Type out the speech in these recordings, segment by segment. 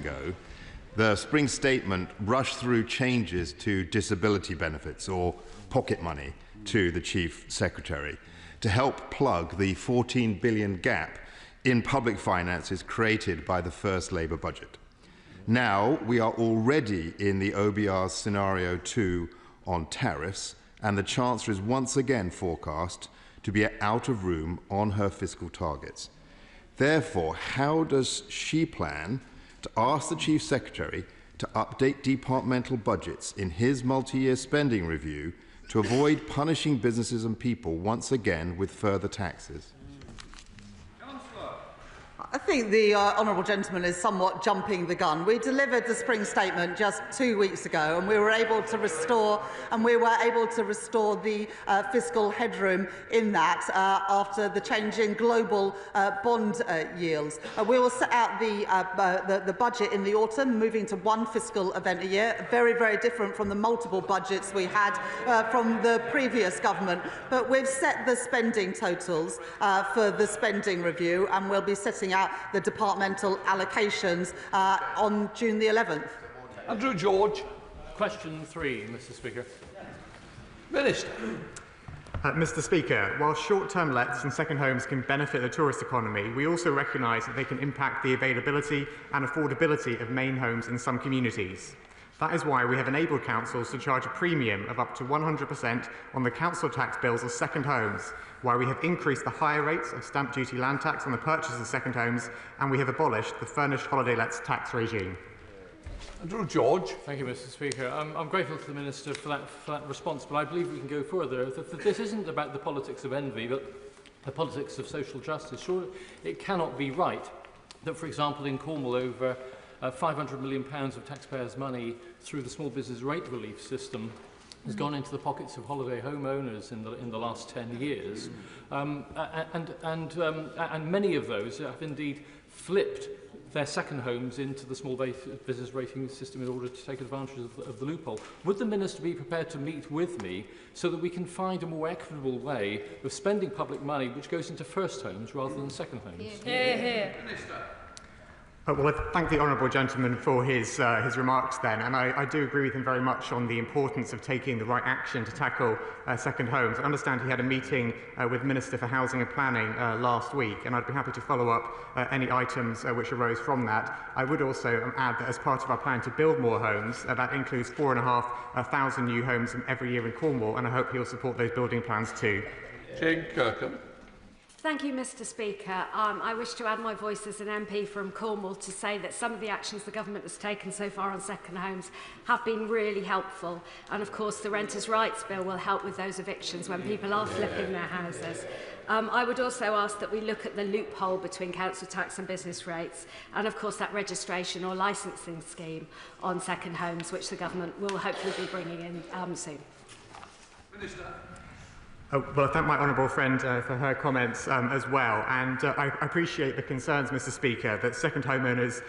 ago, the spring statement rushed through changes to disability benefits, or pocket money, to the Chief Secretary to help plug the £14 billion gap in public finances created by the first Labour budget. Now we are already in the OBR's scenario 2 on tariffs, and the Chancellor is once again forecast to be out of room on her fiscal targets. Therefore, how does she plan to ask the Chief Secretary to update departmental budgets in his multi-year spending review to avoid punishing businesses and people once again with further taxes? I think the honourable gentleman is somewhat jumping the gun. We delivered the spring statement just 2 weeks ago, and we were able to restore the fiscal headroom in that after the change in global bond yields. We will set out the budget in the autumn, moving to one fiscal event a year, very, very different from the multiple budgets we had from the previous government. But we've set the spending totals for the spending review, and we'll be setting out the departmental allocations on June the 11th. Andrew George. Question 3, Mr. Speaker. Minister. Mr. Speaker, while short-term lets and second homes can benefit the tourist economy, we also recognise that they can impact the availability and affordability of main homes in some communities. That is why we have enabled councils to charge a premium of up to 100% on the council tax bills of second homes, why we have increased the higher rates of stamp duty land tax on the purchase of second homes, and we have abolished the furnished holiday lets tax regime. Andrew George. Thank you, Mr. Speaker. I'm grateful to the Minister for that response, but I believe we can go further. This isn't about the politics of envy, but the politics of social justice. Sure, it cannot be right that, for example, in Cornwall, over £500 million of taxpayers' money through the small business rate relief system has gone into the pockets of holiday homeowners in the last 10 years, and many of those have indeed flipped their second homes into the small business rating system in order to take advantage of the loophole. Would the Minister be prepared to meet with me so that we can find a more equitable way of spending public money which goes into first homes rather than second homes? Hear, hear. Well, I thank the honourable gentleman for his remarks then, and I do agree with him very much on the importance of taking the right action to tackle second homes. I understand he had a meeting with the Minister for Housing and Planning last week, and I'd be happy to follow up any items which arose from that. I would also add that as part of our plan to build more homes, that includes 4,500 new homes every year in Cornwall, and I hope he'll support those building plans too. Jane Kirkham. Thank you, Mr. Speaker. I wish to add my voice as an MP from Cornwall to say that some of the actions the government has taken so far on second homes have been really helpful. And of course, the Renters' Rights Bill will help with those evictions when people are flipping their houses. I would also ask that we look at the loophole between council tax and business rates, and of course that registration or licensing scheme on second homes, which the government will hopefully be bringing in soon. Minister. Well, I thank my honourable friend for her comments as well, and I appreciate the concerns, Mr. Speaker, that second homeowners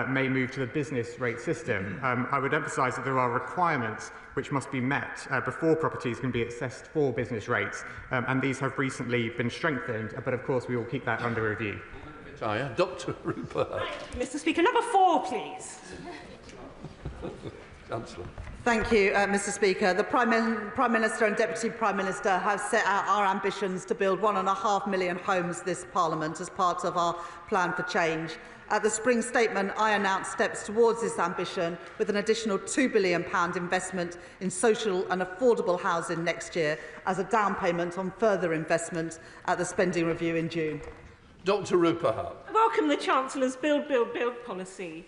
may move to the business rate system. I would emphasise that there are requirements which must be met before properties can be assessed for business rates, and these have recently been strengthened, but of course we will keep that under review. Dr. Rupert. Mr. Speaker, number 4, please. Chancellor. Thank you, Mr. Speaker. The Prime Minister and Deputy Prime Minister have set out our ambitions to build 1.5 million homes this Parliament as part of our plan for change. At the spring statement, I announced steps towards this ambition with an additional £2 billion investment in social and affordable housing next year as a down payment on further investment at the spending review in June. Dr. Rupert. I welcome the Chancellor's build, build, build policy.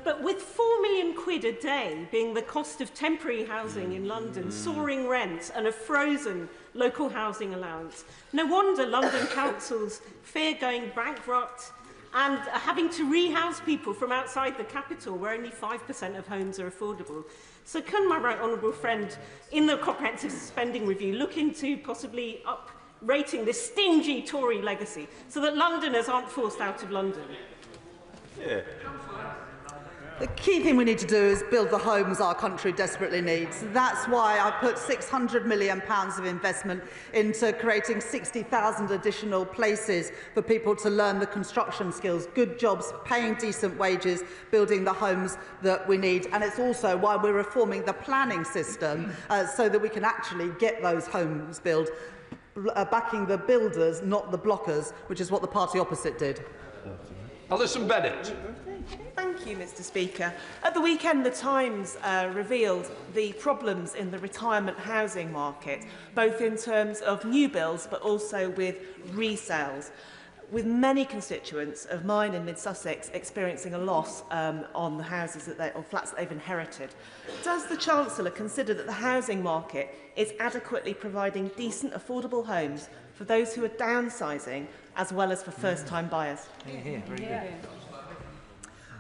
But with £4 million a day being the cost of temporary housing in London, soaring rents and a frozen local housing allowance, no wonder London councils fear going bankrupt and having to rehouse people from outside the capital where only 5% of homes are affordable. So can my right honourable friend, in the comprehensive spending review, look into possibly uprating this stingy Tory legacy so that Londoners aren't forced out of London? Yeah. The key thing we need to do is build the homes our country desperately needs. That's why I put £600 million of investment into creating 60,000 additional places for people to learn the construction skills, good jobs, paying decent wages, building the homes that we need. And it's also why we're reforming the planning system so that we can actually get those homes built, backing the builders, not the blockers, which is what the party opposite did. Alison Bennett. Thank you, Mr. Speaker. At the weekend, The Times revealed the problems in the retirement housing market, both in terms of new builds but also with resales, with many constituents of mine in mid-Sussex experiencing a loss on the houses or flats that they've inherited. Does the Chancellor consider that the housing market is adequately providing decent, affordable homes for those who are downsizing as well as for first-time buyers?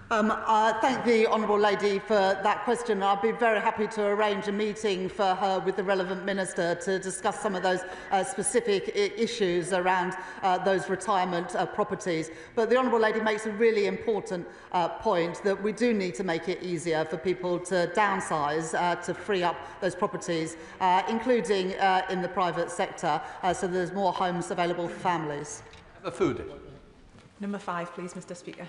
Thank the Honourable Lady for that question. I'd be very happy to arrange a meeting for her with the relevant minister to discuss some of those specific issues around those retirement properties. But the Honourable Lady makes a really important point that we do need to make it easier for people to downsize, to free up those properties, including in the private sector, so there's more homes available for families. Food. Number 5, please, Mr. Speaker.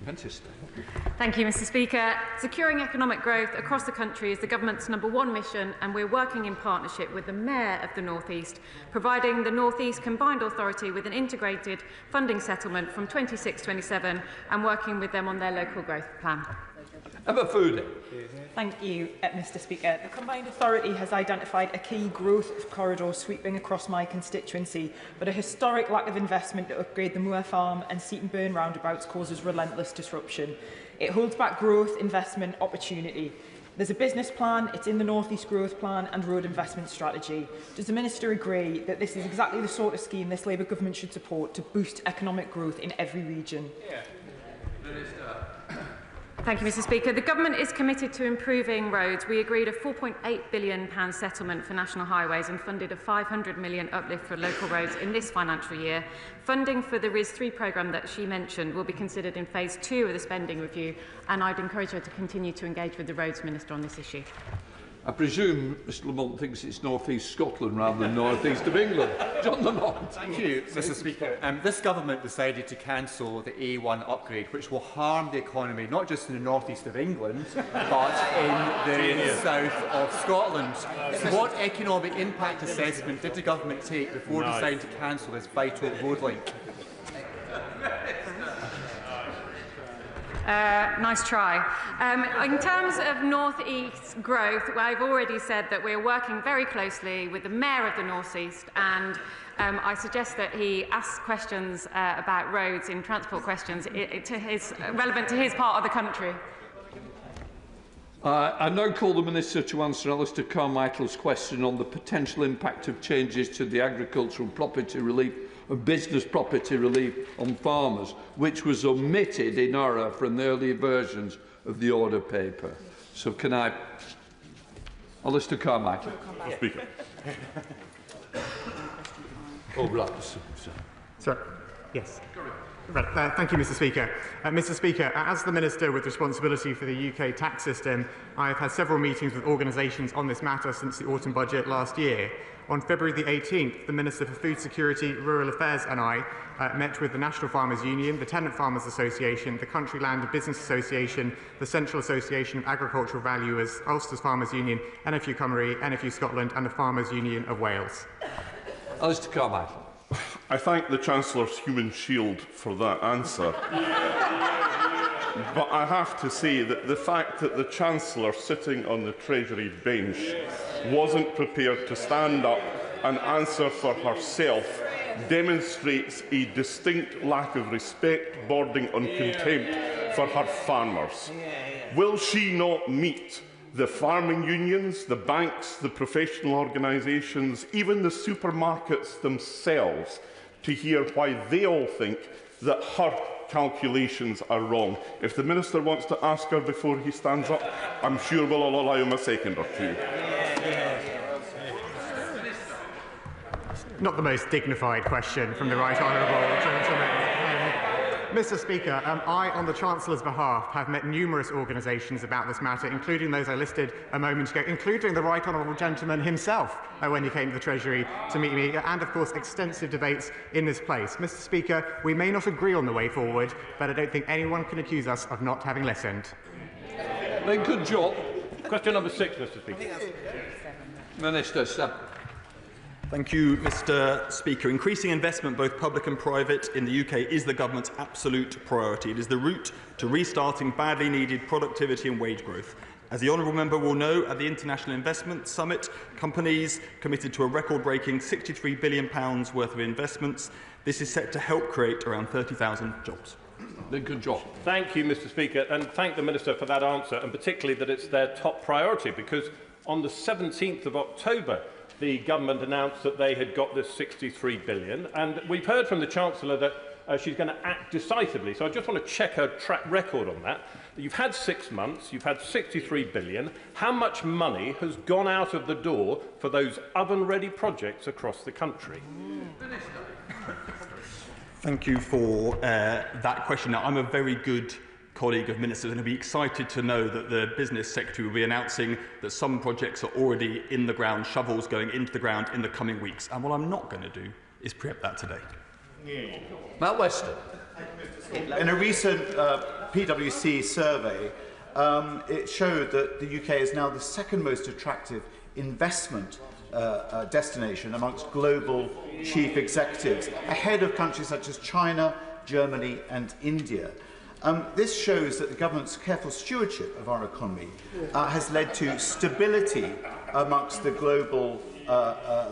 Thank you, Mr. Speaker. Securing economic growth across the country is the government's #1 mission, and we're working in partnership with the Mayor of the North East, providing the North East Combined Authority with an integrated funding settlement from 26-27 and working with them on their local growth plan. Emma Foodie. Thank you, Mr. Speaker. The Combined Authority has identified a key growth corridor sweeping across my constituency, but a historic lack of investment to upgrade the Moor Farm and Seaton Burn roundabouts causes relentless disruption. It holds back growth, investment, opportunity. There's a business plan, it's in the North East Growth Plan and Road Investment Strategy. Does the Minister agree that this is exactly the sort of scheme this Labour government should support to boost economic growth in every region? Thank you, Mr. Speaker. The government is committed to improving roads. We agreed a £4.8 billion settlement for national highways and funded a £500 million uplift for local roads in this financial year. Funding for the RIS3 programme that she mentioned will be considered in phase 2 of the spending review, and I'd encourage her to continue to engage with the Roads Minister on this issue. I presume Mr Lamont thinks it's North East Scotland rather than North East of England. John Lamont. Thank you, Mr. Speaker. This government decided to cancel the A1 upgrade, which will harm the economy not just in the North East of England, but in the south of Scotland. So what economic impact assessment did the government take before deciding to cancel this vital road link? Nice try. In terms of North East growth, I've already said that we're working very closely with the Mayor of the North East, and I suggest that he asks questions about roads in transport questions relevant to his part of the country. I now call the Minister to answer Alistair Carmichael's question on the potential impact of changes to the agricultural property relief and business property relief on farmers, which was omitted in error from the earlier versions of the order paper. So can I... Alistair Carmichael. Speaker. Oh, right. Sorry. Yes. Right, thank you, Mr. Speaker. Mr. Speaker, as the Minister with responsibility for the UK tax system, I have had several meetings with organisations on this matter since the autumn budget last year. On February the 18th, the Minister for Food Security, Rural Affairs and I met with the National Farmers Union, the Tenant Farmers Association, the Country Land and Business Association, the Central Association of Agricultural Valuers, Ulster's Farmers Union, NFU Cymru, NFU Scotland and the Farmers Union of Wales. Alistair Carmichael. I thank the Chancellor's human shield for that answer. But I have to say that the fact that the Chancellor sitting on the Treasury bench wasn't prepared to stand up and answer for herself demonstrates a distinct lack of respect bordering on contempt for her farmers. Will she not meet the farming unions, the banks, the professional organisations, even the supermarkets themselves, to hear why they all think that her calculations are wrong? If the Minister wants to ask her before he stands up, I'm sure we'll all allow him a second or two. Not the most dignified question from the right honourable gentleman. Mr. Speaker, I, on the Chancellor's behalf, have met numerous organisations about this matter, including those I listed a moment ago, including the Right Honourable Gentleman himself when he came to the Treasury to meet me, and, of course, extensive debates in this place. Mr. Speaker, we may not agree on the way forward, but I don't think anyone can accuse us of not having listened. Then good job. Question number 6, Mr. Speaker. Minister, sir. Thank you, Mr. Speaker. Increasing investment, both public and private, in the UK is the government's absolute priority. It is the route to restarting badly needed productivity and wage growth. As the honourable member will know, at the International Investment Summit, companies committed to a record-breaking £63 billion worth of investments. This is set to help create around 30,000 jobs. Good job. Thank you, Mr. Speaker, and thank the Minister for that answer, and particularly that it's their top priority, because on the 17th of October, the government announced that they had got this £63 billion, and we've heard from the Chancellor that she's going to act decisively. So I just want to check her track record on that. You've had 6 months, you've had £63 billion. How much money has gone out of the door for those oven-ready projects across the country? Thank you for that question. Now, I'm a very good colleague of ministers and will be excited to know that the Business Secretary will be announcing that some projects are already in the ground, shovels going into the ground in the coming weeks. And what I'm not going to do is preempt that today. Matt Weston. In a recent PwC survey, it showed that the UK is now the second most attractive investment destination amongst global chief executives, ahead of countries such as China, Germany and India. This shows that the government's careful stewardship of our economy has led to stability amongst the global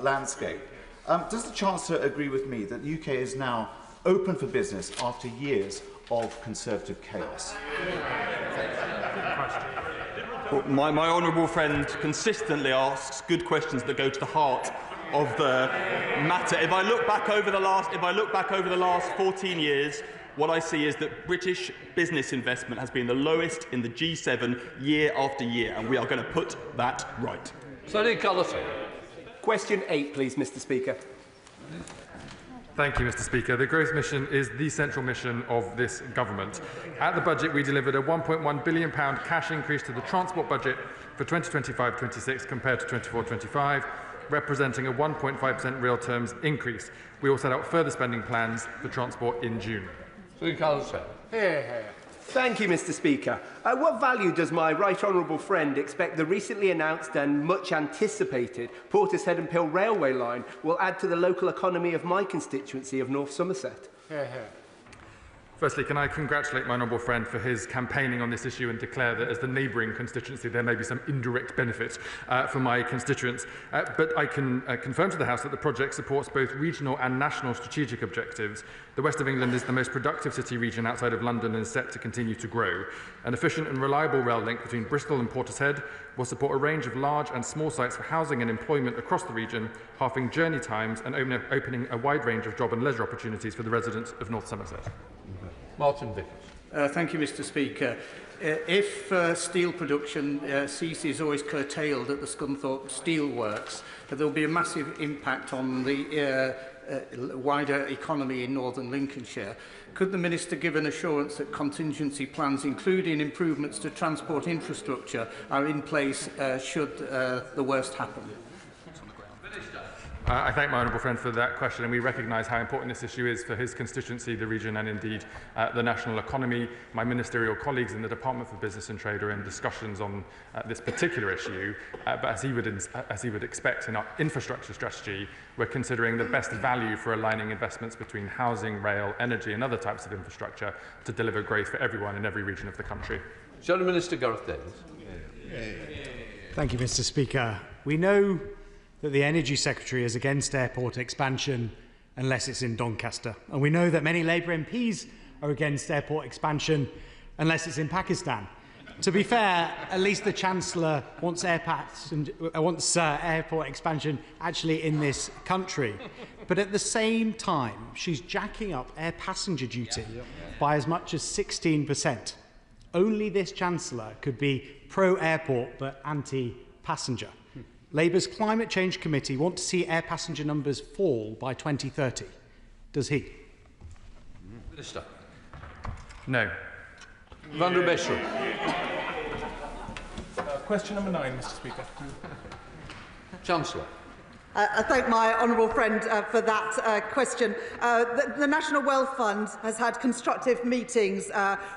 landscape. Does the Chancellor agree with me that the UK is now open for business after years of Conservative chaos? Well, my honourable friend consistently asks good questions that go to the heart of the matter. If I look back over the last 14 years, what I see is that British business investment has been the lowest in the G7 year after year, and we are going to put that right. Sonny Cullity. Question 8, please, Mr. Speaker. Thank you, Mr. Speaker. The growth mission is the central mission of this government. At the budget, we delivered a £1.1 billion cash increase to the transport budget for 2025-26 compared to 24-25, representing a 1.5% real terms increase. We will set out further spending plans for transport in June. Thank you, Mr. Speaker. What value does my right honourable friend expect the recently announced and much anticipated Portishead and Pill railway line will add to the local economy of my constituency of North Somerset? Firstly, can I congratulate my honourable friend for his campaigning on this issue and declare that as the neighbouring constituency there may be some indirect benefit for my constituents. But I can confirm to the House that the project supports both regional and national strategic objectives. The West of England is the most productive city region outside of London and is set to continue to grow. An efficient and reliable rail link between Bristol and Portishead will support a range of large and small sites for housing and employment across the region, halving journey times and opening a wide range of job and leisure opportunities for the residents of North Somerset. Martin Vickers. Thank you, Mr. Speaker. If steel production ceases or is curtailed at the Scunthorpe Steel Works, there will be a massive impact on the wider economy in northern Lincolnshire. Could the Minister give an assurance that contingency plans, including improvements to transport infrastructure, are in place should the worst happen? I thank my honourable friend for that question, and we recognise how important this issue is for his constituency, the region and indeed the national economy. My ministerial colleagues in the Department for Business and Trade are in discussions on this particular issue, but as he would expect in our infrastructure strategy, we're considering the best value for aligning investments between housing, rail, energy and other types of infrastructure to deliver growth for everyone in every region of the country. Shadow Minister Gareth Davies. Thank you, Mr. Speaker. We know that the Energy Secretary is against airport expansion unless it's in Doncaster. And we know that many Labour MPs are against airport expansion unless it's in Pakistan. To be fair, at least the Chancellor wants airport expansion actually in this country. But at the same time, she's jacking up air passenger duty by as much as 16%. Only this Chancellor could be pro-airport but anti-passenger. Labour's Climate Change Committee want to see air passenger numbers fall by 2030. Does he? Minister. No. Van der Besser. Question number 9, Mr. Speaker. Chancellor. I thank my honourable friend for that question. The National Wealth Fund has had constructive meetings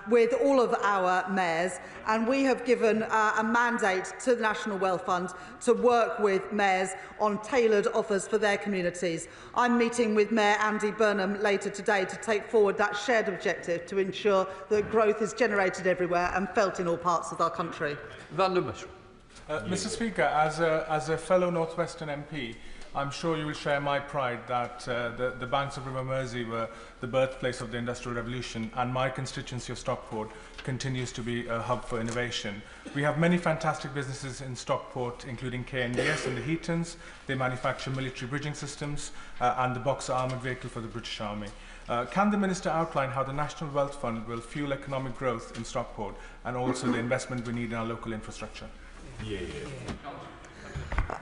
with all of our mayors, and we have given a mandate to the National Wealth Fund to work with mayors on tailored offers for their communities. I'm meeting with Mayor Andy Burnham later today to take forward that shared objective to ensure that growth is generated everywhere and felt in all parts of our country. Van der Besser. Mr. Speaker, as a fellow North Western MP, I'm sure you will share my pride that the banks of River Mersey were the birthplace of the Industrial Revolution, and my constituency of Stockport continues to be a hub for innovation. We have many fantastic businesses in Stockport, including KNDS and the Heatons. They manufacture military bridging systems and the Boxer armoured vehicle for the British Army. Can the Minister outline how the National Wealth Fund will fuel economic growth in Stockport and also the investment we need in our local infrastructure?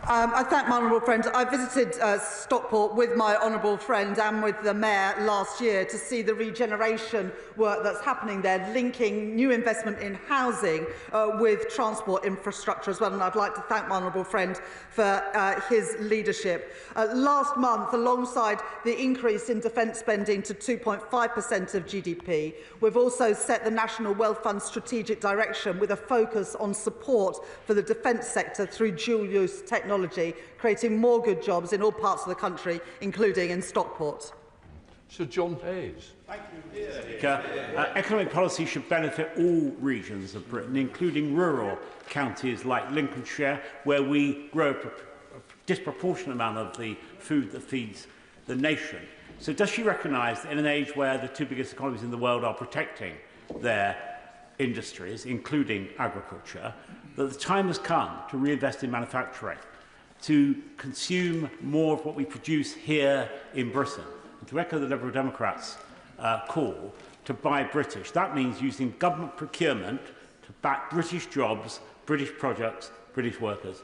I thank my honourable friend. I visited Stockport with my honourable friend and with the mayor last year to see the regeneration work that's happening there, linking new investment in housing with transport infrastructure as well. And I'd like to thank my honourable friend for his leadership. Last month, alongside the increase in defence spending to 2.5% of GDP, we've also set the National Wealth Fund strategic direction with a focus on support for the defence sector through dual-use technology, creating more good jobs in all parts of the country, including in Stockport. Sir John Hayes. Thank you, Mr. Speaker. Economic policy should benefit all regions of Britain, including rural counties like Lincolnshire, where we grow a disproportionate amount of the food that feeds the nation. So does she recognise that in an age where the two biggest economies in the world are protecting their industries, including agriculture, that the time has come to reinvest in manufacturing, to consume more of what we produce here in Britain, and to echo the Liberal Democrats' call to buy British? That means using government procurement to back British jobs, British products, British workers.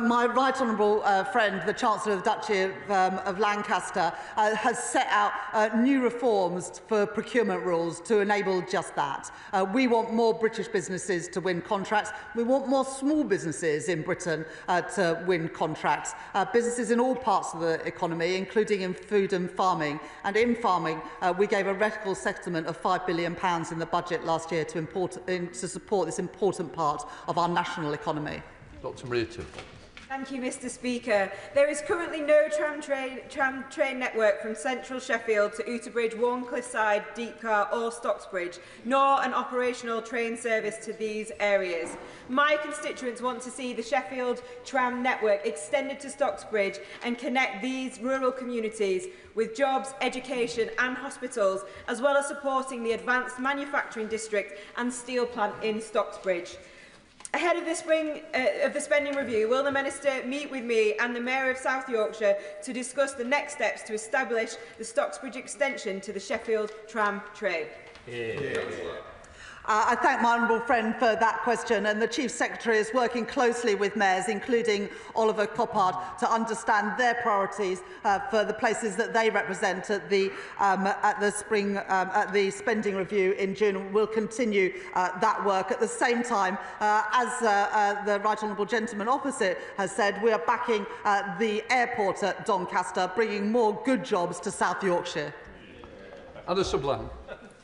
My right honourable friend, the Chancellor of the Duchy of Lancaster, has set out new reforms for procurement rules to enable just that. We want more British businesses to win contracts. We want more small businesses in Britain to win contracts. Businesses in all parts of the economy, including in food and farming. And in farming, we gave a radical settlement of £5 billion in the budget last year to support this important part of our national economy. Dr. Merito. Thank you, Mr. Speaker. There is currently no tram train network from central Sheffield to Outerbridge, Warncliffside, Deepcar or Stocksbridge, nor an operational train service to these areas. My constituents want to see the Sheffield tram network extended to Stocksbridge and connect these rural communities with jobs, education and hospitals, as well as supporting the advanced manufacturing district and steel plant in Stocksbridge. Ahead of the spending review, will the Minister meet with me and the Mayor of South Yorkshire to discuss the next steps to establish the Stocksbridge extension to the Sheffield tram train? I thank my honourable friend for that question, and the Chief Secretary is working closely with mayors, including Oliver Coppard, to understand their priorities for the places that they represent at the spending review in June. We'll continue that work. At the same time, as the right honourable gentleman opposite has said, we are backing the airport at Doncaster, bringing more good jobs to South Yorkshire. Anna Sublime.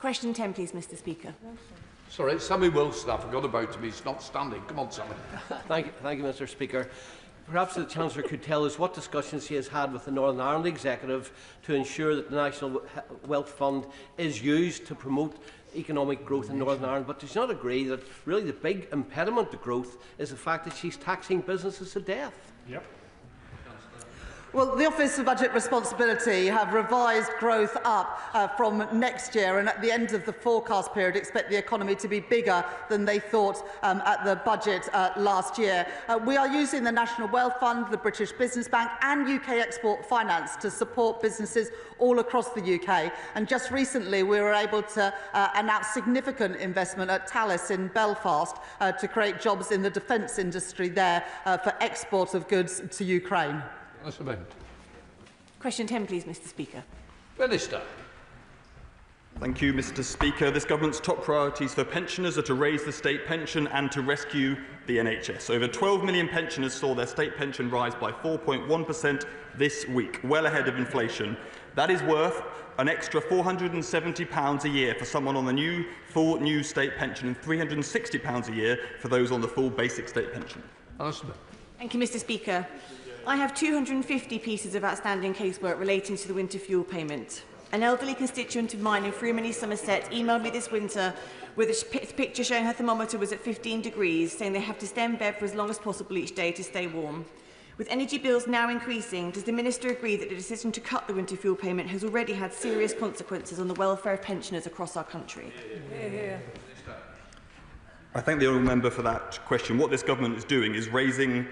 Question 10, please, Mr. Speaker. Sorry, Sammy Wilson, I forgot about him. He's not standing. Come on, Sammy. Thank you, Mr. Speaker. Perhaps the Chancellor could tell us what discussions he has had with the Northern Ireland Executive to ensure that the National Wealth Fund is used to promote economic growth in Northern Ireland, but does not agree that really the big impediment to growth is the fact that she's taxing businesses to death. Yep. Well, the Office for Budget Responsibility have revised growth up from next year, and at the end of the forecast period expect the economy to be bigger than they thought at the budget last year. We are using the National Wealth Fund, the British Business Bank and UK Export Finance to support businesses all across the UK. And just recently we were able to announce significant investment at Thales in Belfast to create jobs in the defence industry there for export of goods to Ukraine. Question 10, please, Mr. Speaker. Minister. Thank you, Mr. Speaker. This government's top priorities for pensioners are to raise the state pension and to rescue the NHS. Over 12 million pensioners saw their state pension rise by 4.1% this week, well ahead of inflation. That is worth an extra £470 a year for someone on the full new state pension and £360 a year for those on the full basic state pension. Thank you, Mr. Speaker. I have 250 pieces of outstanding casework relating to the winter fuel payment. An elderly constituent of mine in Freeman, Somerset, emailed me this winter with a picture showing her thermometer was at 15 degrees, saying they have to stay in bed for as long as possible each day to stay warm. With energy bills now increasing, does the Minister agree that the decision to cut the winter fuel payment has already had serious consequences on the welfare of pensioners across our country? I thank the honourable member for that question. What this government is doing is raising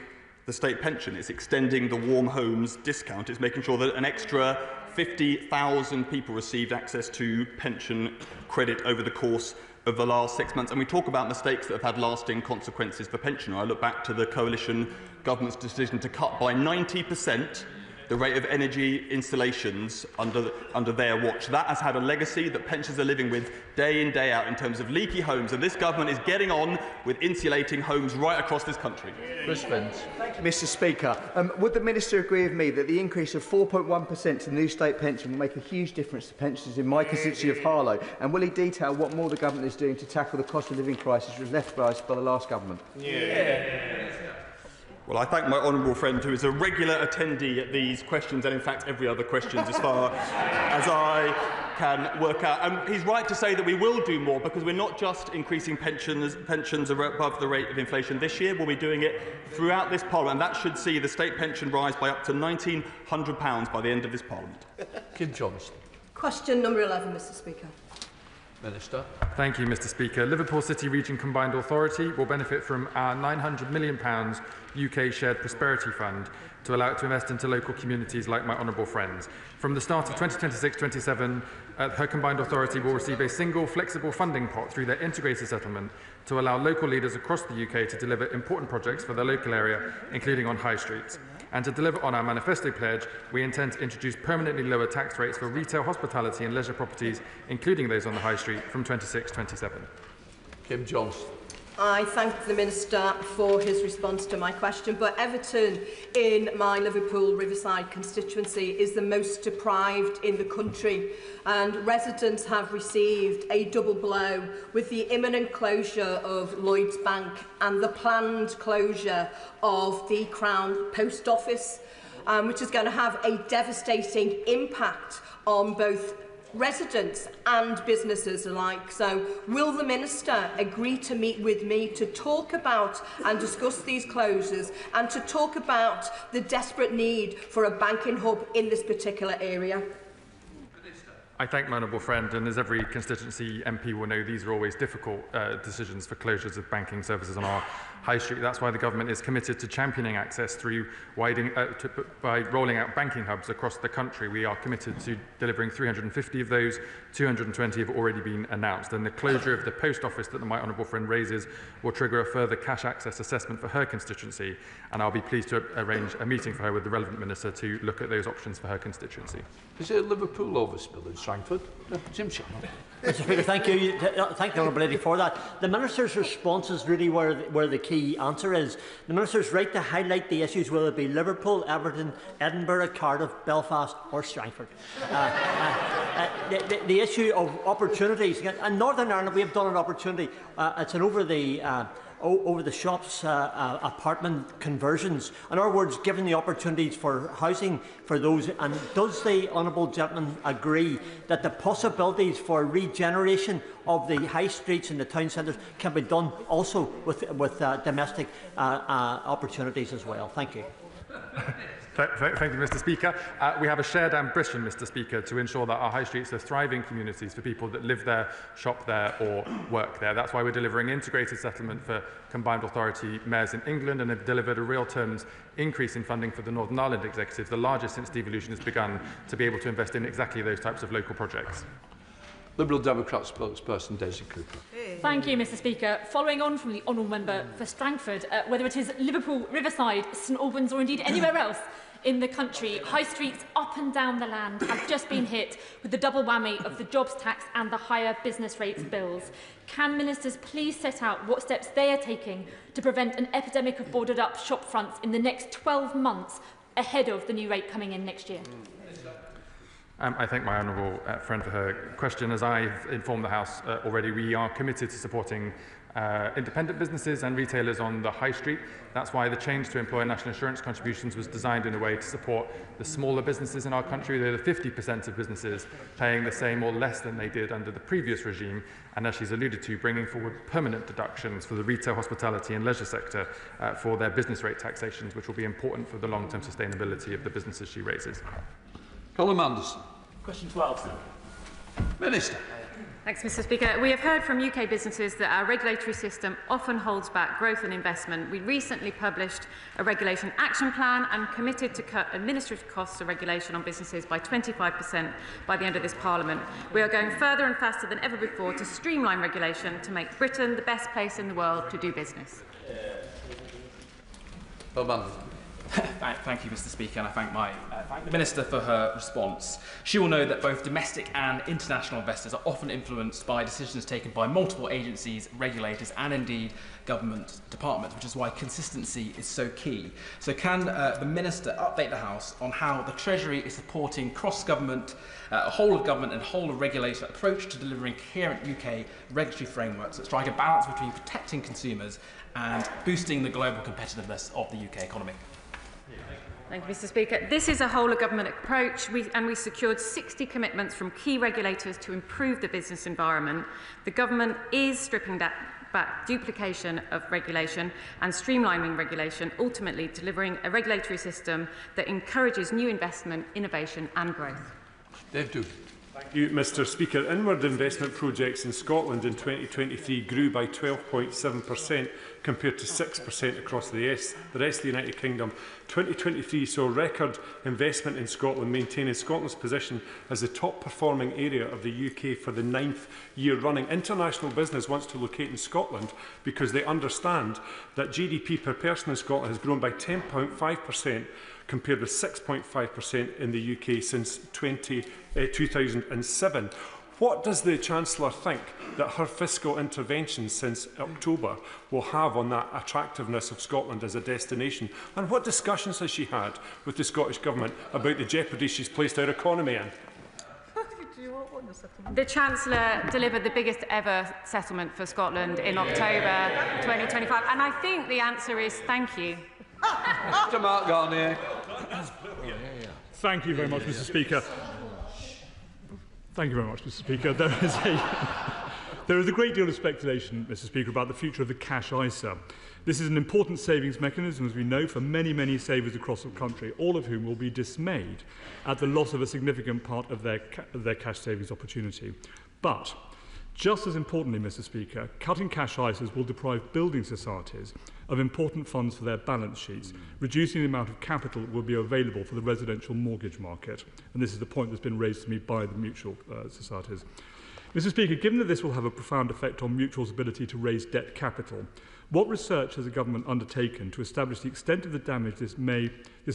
the state pension. It's extending the warm homes discount. It's making sure that an extra 50,000 people received access to pension credit over the course of the last 6 months. And we talk about mistakes that have had lasting consequences for pensioners. I look back to the coalition government's decision to cut by 90% the rate of energy installations under their watch. That has had a legacy that pensioners are living with day in, day out in terms of leaky homes, and this government is getting on with insulating homes right across this country. Mr. Speaker, would the Minister agree with me that the increase of 4.1% to the new state pension will make a huge difference to pensioners in my constituency of Harlow? And will he detail what more the government is doing to tackle the cost of living crisis which was left by the last government? Well, I thank my honourable friend, who is a regular attendee at these questions and, in fact, every other question as far as I can work out. He's right to say that we will do more, because we're not just increasing pensions above the rate of inflation this year. We'll be doing it throughout this Parliament, and that should see the state pension rise by up to £1,900 by the end of this Parliament. Kim Johnson. Question number 11, Mr. Speaker. Minister. Thank you, Mr. Speaker. Liverpool City Region Combined Authority will benefit from our £900 million UK Shared Prosperity Fund to allow it to invest into local communities like my honourable friends. From the start of 2026-27, her combined authority will receive a single flexible funding pot through their integrated settlement to allow local leaders across the UK to deliver important projects for their local area, including on high streets. And to deliver on our manifesto pledge, we intend to introduce permanently lower tax rates for retail, hospitality and leisure properties, including those on the high street, from 26-27. Kim Johnson. I thank the Minister for his response to my question, but Everton in my Liverpool Riverside constituency is the most deprived in the country, and residents have received a double blow with the imminent closure of Lloyds Bank and the planned closure of the Crown Post Office, which is going to have a devastating impact on both residents and businesses alike. So will the Minister agree to meet with me to talk about and discuss these closures and to talk about the desperate need for a banking hub in this particular area? I thank my honourable friend, and as every constituency MP will know, these are always difficult decisions for closures of banking services on our high street. That's why the government is committed to championing access through by rolling out banking hubs across the country. We are committed to delivering 350 of those. 220 have already been announced, and the closure of the post office that my honourable friend raises will trigger a further cash access assessment for her constituency, and I'll be pleased to arrange a meeting for her with the relevant minister to look at those options for her constituency. Is it a Liverpool overspill in Strangford? Jim Shannon. Mr. Speaker, thank you. Thank the Honourable Lady for that. The Minister's response is really where the key answer is. The Minister's right to highlight the issues, whether it be Liverpool, Everton, Edinburgh, Cardiff, Belfast or Strangford. The issue of opportunities. In Northern Ireland, we have done an opportunity. It's an over the shops apartment conversions. In other words, given the opportunities for housing for those. And does the honourable gentleman agree that the possibilities for regeneration of the high streets and the town centres can be done also with domestic opportunities as well? Thank you. Thank you, Mr. Speaker. We have a shared ambition, Mr. Speaker, to ensure that our high streets are thriving communities for people that live there, shop there or work there. That's why we're delivering integrated settlement for combined authority mayors in England, and have delivered a real terms increase in funding for the Northern Ireland Executive, the largest since devolution has begun, to be able to invest in exactly those types of local projects. Liberal Democrat spokesperson Daisy Cooper. Thank you, Mr. Speaker. Following on from the honourable member for Strangford, whether it is Liverpool, Riverside, St Albans or indeed anywhere else, in the country, high streets up and down the land have just been hit with the double whammy of the jobs tax and the higher business rates bills. Can ministers please set out what steps they are taking to prevent an epidemic of boarded up shop fronts in the next 12 months ahead of the new rate coming in next year? I thank my honourable friend for her question. As I've informed the House already, we are committed to supporting independent businesses and retailers on the high street. That's why the change to employer national insurance contributions was designed in a way to support the smaller businesses in our country. They're the 50% of businesses paying the same or less than they did under the previous regime, and as she's alluded to, bringing forward permanent deductions for the retail, hospitality and leisure sector for their business rate taxations, which will be important for the long-term sustainability of the businesses she raises. Colin Anderson. Question 12, sir. Minister. Thanks, Mr. Speaker. We have heard from UK businesses that our regulatory system often holds back growth and investment. We recently published a regulation action plan and committed to cut administrative costs of regulation on businesses by 25% by the end of this Parliament. We are going further and faster than ever before to streamline regulation to make Britain the best place in the world to do business. Thank you, Mr. Speaker, and I thank the Minister for her response. She will know that both domestic and international investors are often influenced by decisions taken by multiple agencies, regulators and indeed government departments, which is why consistency is so key. So can the Minister update the House on how the Treasury is supporting cross-government, whole-of-government and whole-of-regulator approach to delivering coherent UK regulatory frameworks that strike a balance between protecting consumers and boosting the global competitiveness of the UK economy? Thank you, Mr. Speaker. This is a whole-of-government approach, and we secured 60 commitments from key regulators to improve the business environment. The government is stripping back duplication of regulation and streamlining regulation, ultimately delivering a regulatory system that encourages new investment, innovation and growth. Dave Doogan. Thank you, Mr. Speaker. Inward investment projects in Scotland in 2023 grew by 12.7% compared to 6% across the rest of the United Kingdom. 2023 saw record investment in Scotland, maintaining Scotland's position as the top performing area of the UK for the 9th year running. International business wants to locate in Scotland because they understand that GDP per person in Scotland has grown by 10.5%, compared with 6.5% in the UK since 2007. What does the Chancellor think that her fiscal interventions since October will have on that attractiveness of Scotland as a destination? And what discussions has she had with the Scottish Government about the jeopardy she's placed our economy in? The Chancellor delivered the biggest ever settlement for Scotland in October 2025, and I think the answer is thank you. Mr. Mark Garnier. Thank you very much, Mr. Speaker. Thank you very much, Mr. Speaker. There is a great deal of speculation, Mr. Speaker, about the future of the cash ISA. This is an important savings mechanism, as we know, for many, many savers across the country, all of whom will be dismayed at the loss of a significant part of their cash savings opportunity. But, just as importantly, Mr. Speaker, cutting cash ISAs will deprive building societies of important funds for their balance sheets, reducing the amount of capital that will be available for the residential mortgage market. And this is the point that's been raised to me by the mutual societies. Mr. Speaker, given that this will have a profound effect on mutuals' ability to raise debt capital, what research has the government undertaken to establish the extent of the damage this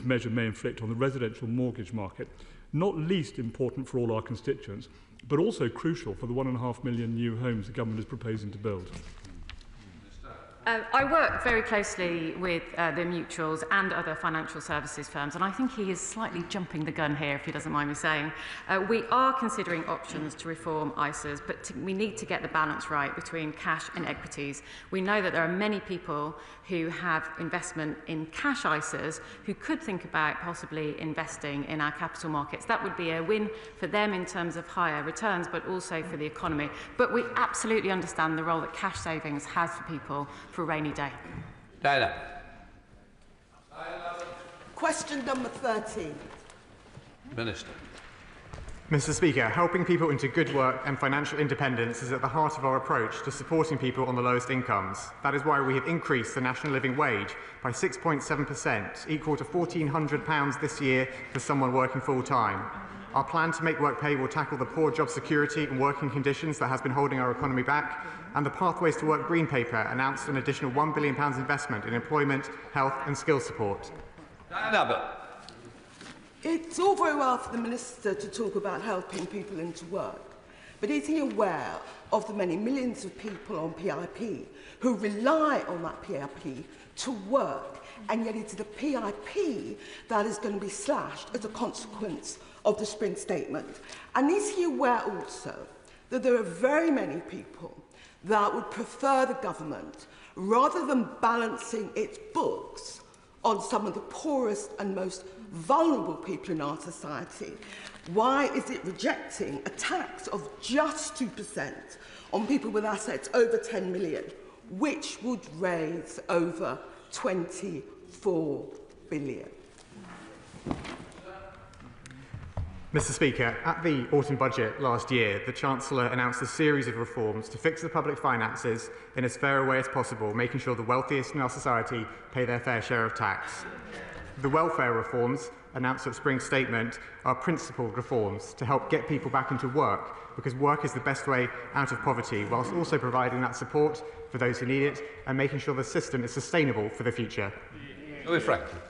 measure may inflict on the residential mortgage market, not least important for all our constituents, but also crucial for the 1.5 million new homes the government is proposing to build? I work very closely with the mutuals and other financial services firms, and I think he is slightly jumping the gun here, if he doesn't mind me saying. We are considering options to reform ISAs, but we need to get the balance right between cash and equities. We know that there are many people who have investment in cash ISAs who could think about possibly investing in our capital markets. That would be a win for them in terms of higher returns, but also for the economy. But we absolutely understand the role that cash savings has for people for a rainy day. Diana. Question number 13. Minister. Mr. Speaker, helping people into good work and financial independence is at the heart of our approach to supporting people on the lowest incomes. That is why we have increased the national living wage by 6.7%, equal to £1,400 this year for someone working full-time. Our plan to make work pay will tackle the poor job security and working conditions that has been holding our economy back, and the Pathways to Work Green Paper announced an additional £1 billion investment in employment, health and skills support. Diana Abbott. It's all very well for the Minister to talk about helping people into work, but is he aware of the many millions of people on PIP who rely on that PIP to work, and yet it's the PIP that is going to be slashed as a consequence of the Spring Statement? And is he aware also that there are very many people that would prefer the government, rather than balancing its books on some of the poorest and most vulnerable people in our society, why is it rejecting a tax of just 2% on people with assets over 10 million, which would raise over 24 billion? Mr. Speaker, at the autumn budget last year, the Chancellor announced a series of reforms to fix the public finances in as fair a way as possible, making sure the wealthiest in our society pay their fair share of tax. The welfare reforms announced at Spring Statement are principled reforms to help get people back into work, because work is the best way out of poverty, whilst also providing that support for those who need it and making sure the system is sustainable for the future. Franklin.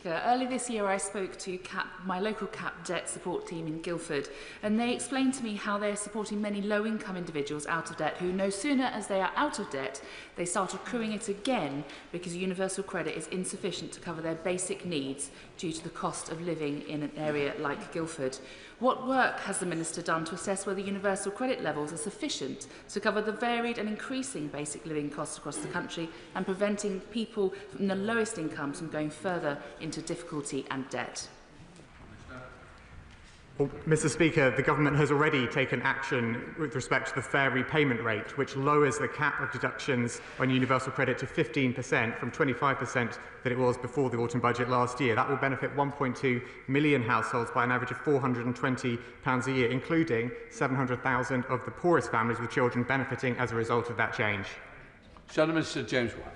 Early this year I spoke to my local CAP debt support team in Guildford, and they explained to me how they are supporting many low-income individuals out of debt who no sooner as they are out of debt, they start accruing it again because universal credit is insufficient to cover their basic needs due to the cost of living in an area like Guildford. What work has the Minister done to assess whether universal credit levels are sufficient to cover the varied and increasing basic living costs across the country and preventing people from the lowest incomes from going further into difficulty and debt? Well, Mr. Speaker, the government has already taken action with respect to the fair repayment rate, which lowers the cap of deductions on universal credit to 15% from 25% that it was before the autumn budget last year. That will benefit 1.2 million households by an average of £420 a year, including 700,000 of the poorest families with children benefiting as a result of that change. Shadow Minister James White.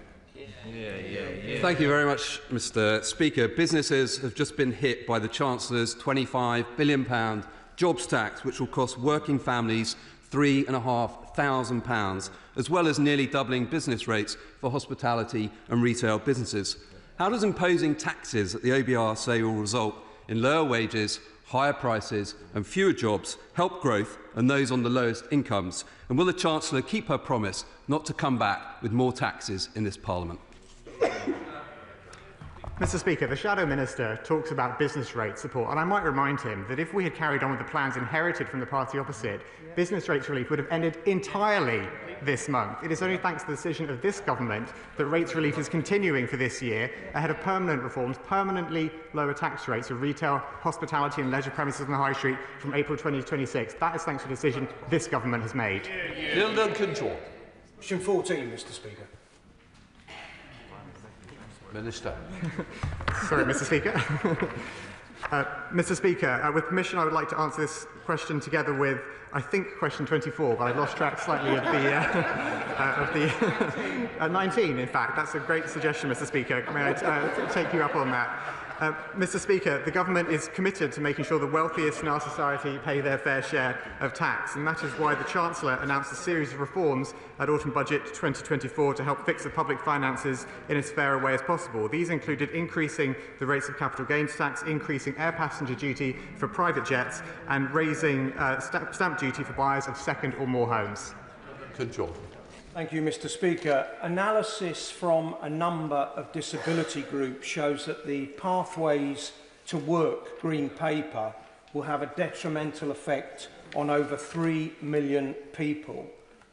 Thank you very much, Mr. Speaker. Businesses have just been hit by the Chancellor's £25 billion jobs tax, which will cost working families £3,500, as well as nearly doubling business rates for hospitality and retail businesses. How does imposing taxes that the OBR say will result in lower wages, higher prices and fewer jobs help growth and those on the lowest incomes? And will the Chancellor keep her promise not to come back with more taxes in this Parliament? Mr. Speaker, the Shadow Minister talks about business rate support, and I might remind him that if we had carried on with the plans inherited from the party opposite, business rates relief would have ended entirely this month. It is only thanks to the decision of this government that rates relief is continuing for this year, ahead of permanent reforms, permanently lower tax rates of retail, hospitality and leisure premises on the High Street from April 2026. That is thanks to the decision this government has made. Question 14, Mr. Speaker. Minister. Sorry, Mr. Speaker. Mr. Speaker, with permission, I would like to answer this question together with, I think, question 24, but I lost track slightly of the 19, in fact. That's a great suggestion, Mr. Speaker. May I take you up on that? Mr. Speaker, the government is committed to making sure the wealthiest in our society pay their fair share of tax, and that is why the Chancellor announced a series of reforms at Autumn Budget 2024 to help fix the public finances in as fair a way as possible. These included increasing the rates of capital gains tax, increasing air passenger duty for private jets, and raising stamp duty for buyers of second or more homes. Thank you, Mr. Speaker. Analysis from a number of disability groups shows that the Pathways to Work Green Paper will have a detrimental effect on over 3 million people.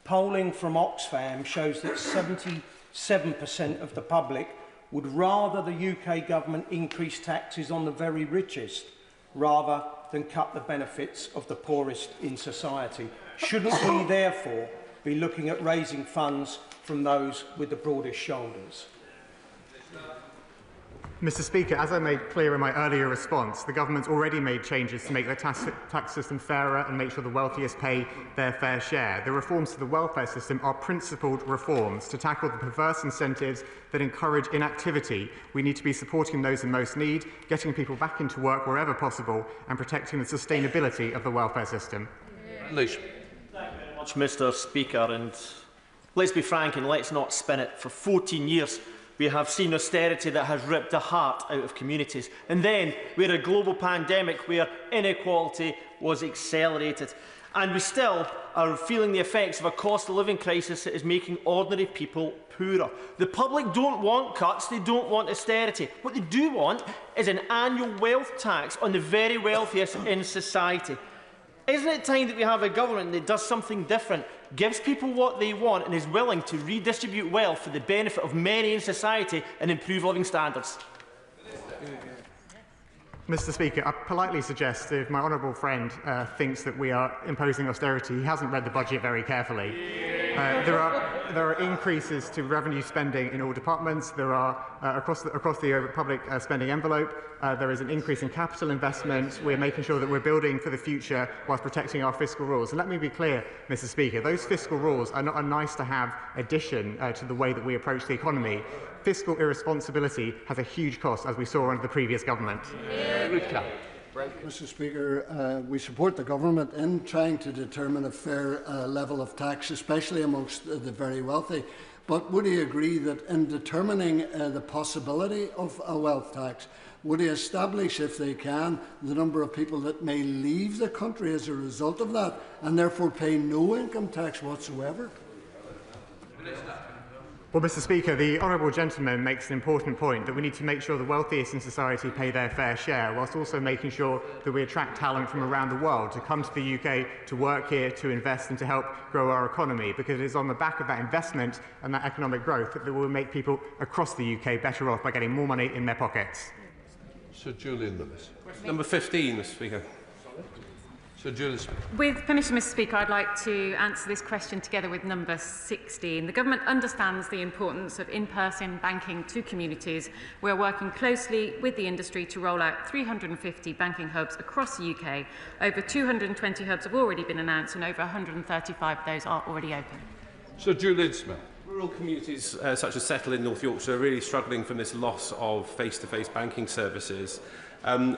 Polling from Oxfam shows that 77% of the public would rather the UK government increase taxes on the very richest rather than cut the benefits of the poorest in society. Shouldn't we, therefore, be looking at raising funds from those with the broadest shoulders? Mr. Speaker, as I made clear in my earlier response, the government's already made changes to make the tax system fairer and make sure the wealthiest pay their fair share. The reforms to the welfare system are principled reforms to tackle the perverse incentives that encourage inactivity. We need to be supporting those in most need, getting people back into work wherever possible, and protecting the sustainability of the welfare system. Mr. Speaker, and let's be frank and let's not spin it. For 14 years, We have seen austerity that has ripped the heart out of communities. And then we had a global pandemic where inequality was accelerated. And we still are feeling the effects of a cost of living crisis that is making ordinary people poorer. The public don't want cuts, they don't want austerity. What they do want is an annual wealth tax on the very wealthiest in society. Isn't it time that we have a government that does something different, gives people what they want and is willing to redistribute wealth for the benefit of many in society and improve living standards? Mr. Speaker, I politely suggest if my honourable friend thinks that we are imposing austerity, he hasn't read the budget very carefully. There are increases to revenue spending in all departments. There are across the public spending envelope. There is an increase in capital investment. We're making sure that we're building for the future whilst protecting our fiscal rules. And let me be clear, Mr. Speaker, those fiscal rules are not a nice-to-have addition to the way that we approach the economy. Fiscal irresponsibility has a huge cost, as we saw under the previous government. Mr. Speaker, we support the government in trying to determine a fair level of tax, especially amongst the very wealthy. But would he agree that in determining the possibility of a wealth tax, would he establish, if they can, the number of people that may leave the country as a result of that and therefore pay no income tax whatsoever? Well, Mr. Speaker, the honourable gentleman makes an important point that we need to make sure the wealthiest in society pay their fair share, whilst also making sure that we attract talent from around the world to come to the UK, to work here, to invest and to help grow our economy, because it is on the back of that investment and that economic growth that will make people across the UK better off by getting more money in their pockets. Sir Julian Lewis. Number 15, Mr. Speaker. Sir Julian. With permission, Mr. Speaker, I'd like to answer this question together with number 16. The government understands the importance of in-person banking to communities. We're working closely with the industry to roll out 350 banking hubs across the UK. Over 220 hubs have already been announced and over 135 of those are already open. Sir Julian Smith. Rural communities such as Settle in North Yorkshire are really struggling from this loss of face-to-face banking services.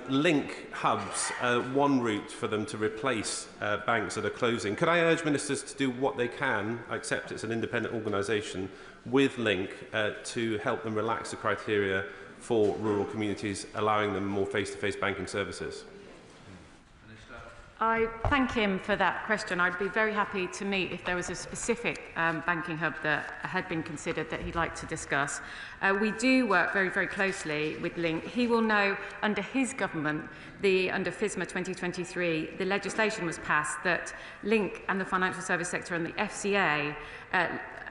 Link hubs, one route for them to replace banks that are closing. Could I urge ministers to do what they can, I accept it's an independent organisation, with Link to help them relax the criteria for rural communities, allowing them more face-to-face banking services? I thank him for that question. I'd be very happy to meet if there was a specific banking hub that had been considered that he'd like to discuss. We do work very, very closely with Link. He will know under his government, under FSMA 2023, the legislation was passed that Link and the financial service sector and the FCA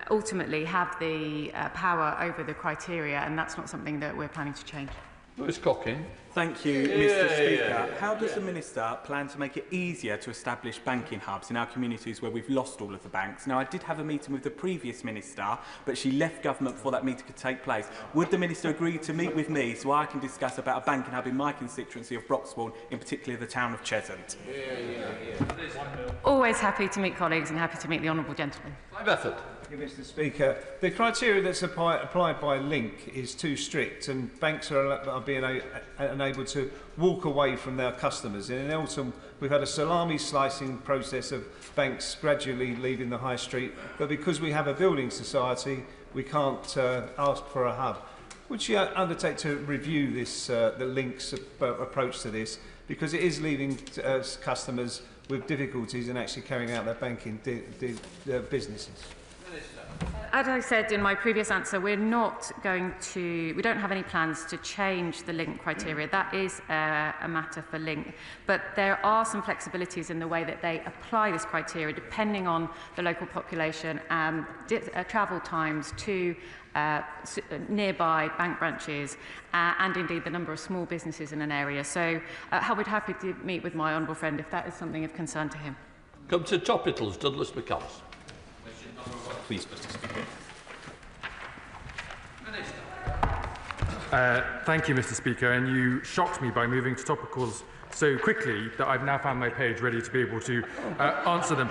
ultimately have the power over the criteria, and that's not something that we're planning to change. Lewis Cocking. Thank you, Mr. Speaker. How does the Minister plan to make it easier to establish banking hubs in our communities where we've lost all of the banks? Now, I did have a meeting with the previous Minister, but she left government before that meeting could take place. Would the Minister agree to meet with me so I can discuss about a banking hub in my constituency of Broxbourne, in particular the town of Cheshunt? Always happy to meet colleagues and happy to meet the honourable gentleman. Method. Thank you, Mr. Speaker. The criteria that's applied by Link is too strict, and banks are being unable to walk away from their customers. And in autumn, we've had a salami slicing process of banks gradually leaving the high street, but because we have a building society, we can't ask for a hub. Would you undertake to review this, the Link's approach to this, because it is leaving customers with difficulties in actually carrying out their banking businesses? As I said in my previous answer, we don't have any plans to change the Link criteria. That is a matter for Link. But there are some flexibilities in the way that they apply this criteria, depending on the local population and travel times to nearby bank branches and indeed the number of small businesses in an area. So I would be happy to meet with my honourable friend if that is something of concern to him. Come to Topicals, Douglas McCallus. Please, Mr. Speaker. Thank you, Mr. Speaker, and you shocked me by moving to topicals so quickly that I've now found my page ready to be able to answer them.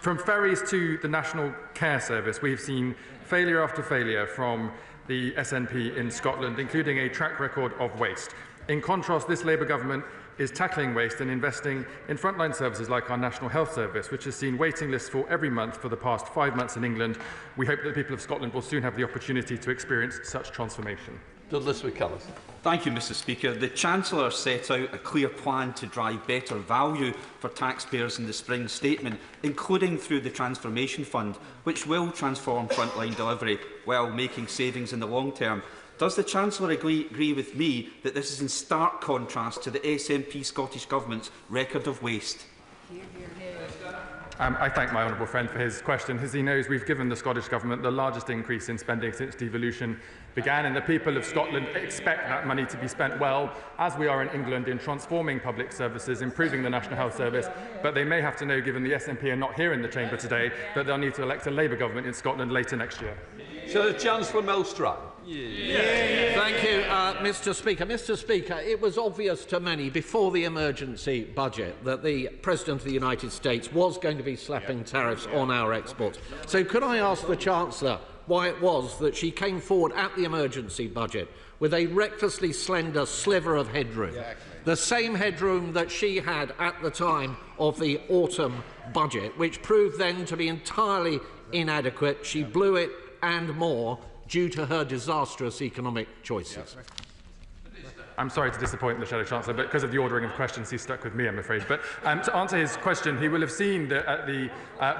From ferries to the National Care Service, we've seen failure after failure from the SNP in Scotland, including a track record of waste. In contrast, this Labour government is tackling waste and investing in frontline services like our National Health Service, which has seen waiting lists for every month for the past 5 months in England. We hope that the people of Scotland will soon have the opportunity to experience such transformation. Douglas McCallum. Thank you, Mr Speaker. The Chancellor set out a clear plan to drive better value for taxpayers in the spring statement, including through the Transformation Fund, which will transform frontline delivery while making savings in the long term. Does the Chancellor agree with me that this is in stark contrast to the SNP Scottish Government's record of waste? I thank my honourable friend for his question. As he knows, we've given the Scottish Government the largest increase in spending since devolution began, and the people of Scotland expect that money to be spent well, as we are in England, in transforming public services, improving the National Health Service. But they may have to know, given the SNP are not here in the chamber today, that they'll need to elect a Labour government in Scotland later next year. So the Chancellor Melstrap. Thank you, Mr Speaker. Mr Speaker, it was obvious to many before the emergency budget that the President of the United States was going to be slapping tariffs on our exports. So could I ask the Chancellor why it was that she came forward at the emergency budget with a recklessly slender sliver of headroom, the same headroom that she had at the time of the autumn budget, which proved then to be entirely inadequate. She blew it and more due to her disastrous economic choices. I'm sorry to disappoint the Shadow Chancellor, but because of the ordering of questions, he's stuck with me, I'm afraid. But to answer his question, he will have seen that at the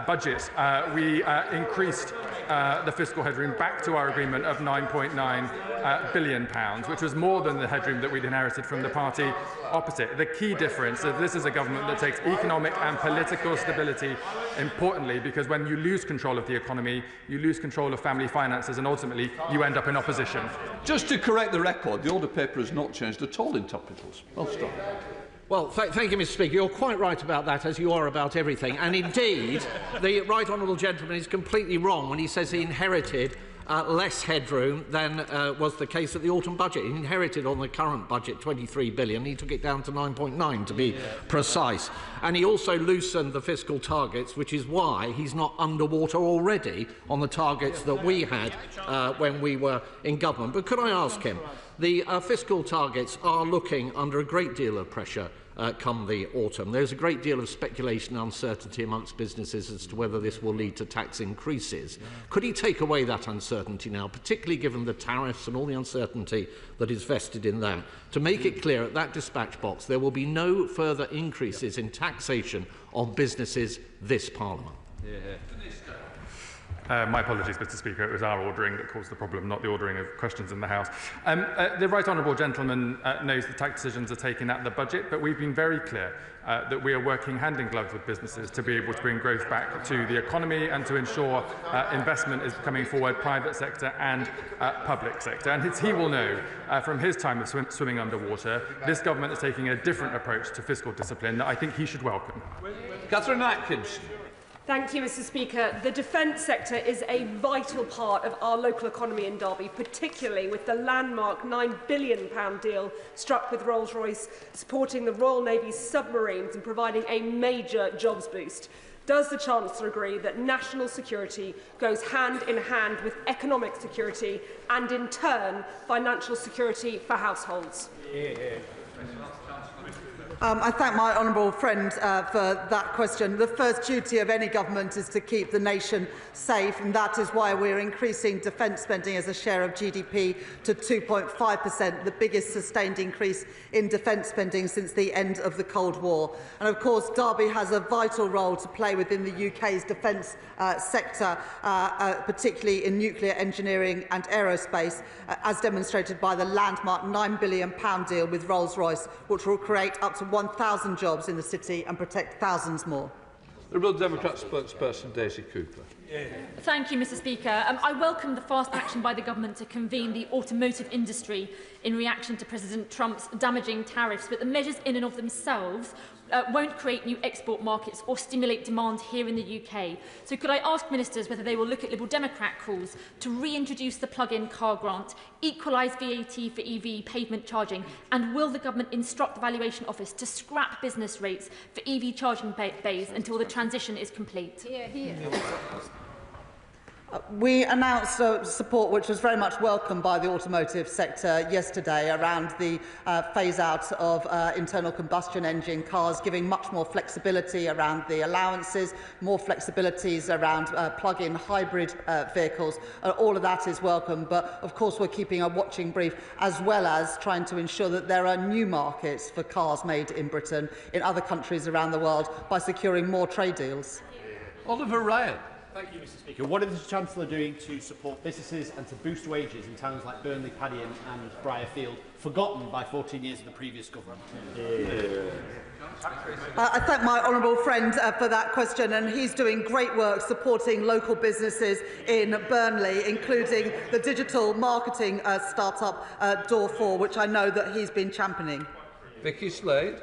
budget, we increased the fiscal headroom back to our agreement of £9.9 billion, which was more than the headroom that we'd inherited from the party opposite. The key difference is this is a government that takes economic and political stability importantly, because when you lose control of the economy, you lose control of family finances, and ultimately you end up in opposition. Just to correct the record, the order paper has not changed at all in topicals. Well done. Well, thank you, Mr Speaker. You're quite right about that, as you are about everything. And indeed, the right honourable gentleman is completely wrong when he says he inherited less headroom than was the case at the autumn budget. He inherited on the current budget £23 billion. He took it down to 9.9 to be precise. And he also loosened the fiscal targets, which is why he's not underwater already on the targets that we had when we were in government. But could I ask him, the fiscal targets are looking under a great deal of pressure come the autumn. There's a great deal of speculation and uncertainty amongst businesses as to whether this will lead to tax increases. Could he take away that uncertainty now, particularly given the tariffs and all the uncertainty that is vested in that, to make it clear at that dispatch box there will be no further increases in taxation of businesses this Parliament? My apologies, Mr Speaker. It was our ordering that caused the problem, not the ordering of questions in the House. The right honourable gentleman knows the tax decisions are taken at the budget, but we've been very clear that we are working hand in glove with businesses to be able to bring growth back to the economy and to ensure investment is coming forward, private sector and public sector. And he will know from his time of swimming underwater, this government is taking a different approach to fiscal discipline that I think he should welcome. Catherine Atkins. Thank you, Mr Speaker. The defence sector is a vital part of our local economy in Derby, particularly with the landmark £9 billion deal struck with Rolls-Royce, supporting the Royal Navy's submarines and providing a major jobs boost. Does the Chancellor agree that national security goes hand in hand with economic security and, in turn, financial security for households? I thank my honourable friend for that question. The first duty of any government is to keep the nation safe, and that is why we're increasing defence spending as a share of GDP to 2.5%, the biggest sustained increase in defence spending since the end of the Cold War. And of course, Derby has a vital role to play within the UK's defence sector, particularly in nuclear engineering and aerospace, as demonstrated by the landmark £9 billion deal with Rolls-Royce, which will create up to 1,000 jobs in the city and protect thousands more. The Liberal Democrat spokesperson, Daisy Cooper. Thank you, Mr Speaker. I welcome the fast action by the government to convene the automotive industry in reaction to President Trump's damaging tariffs, but the measures in and of themselves won't create new export markets or stimulate demand here in the UK. So could I ask ministers whether they will look at Liberal Democrat calls to reintroduce the plug-in car grant, equalise VAT for EV pavement charging, and will the government instruct the Valuation Office to scrap business rates for EV charging bays until the transition is complete? We announced support which was very much welcomed by the automotive sector yesterday around the phase-out of internal combustion engine cars, giving much more flexibility around the allowances, more flexibilities around plug-in hybrid vehicles. All of that is welcome, but of course we're keeping a watching brief, as well as trying to ensure that there are new markets for cars made in Britain, in other countries around the world, by securing more trade deals. Oliver Ryan. Thank you, Mr. Speaker. What is the Chancellor doing to support businesses and to boost wages in towns like Burnley, Padiham and Briarfield, forgotten by 14 years of the previous government? I thank my honourable friend for that question, and he's doing great work supporting local businesses in Burnley, including the digital marketing start-up Door4, which I know that he's been championing. Vicky Slade.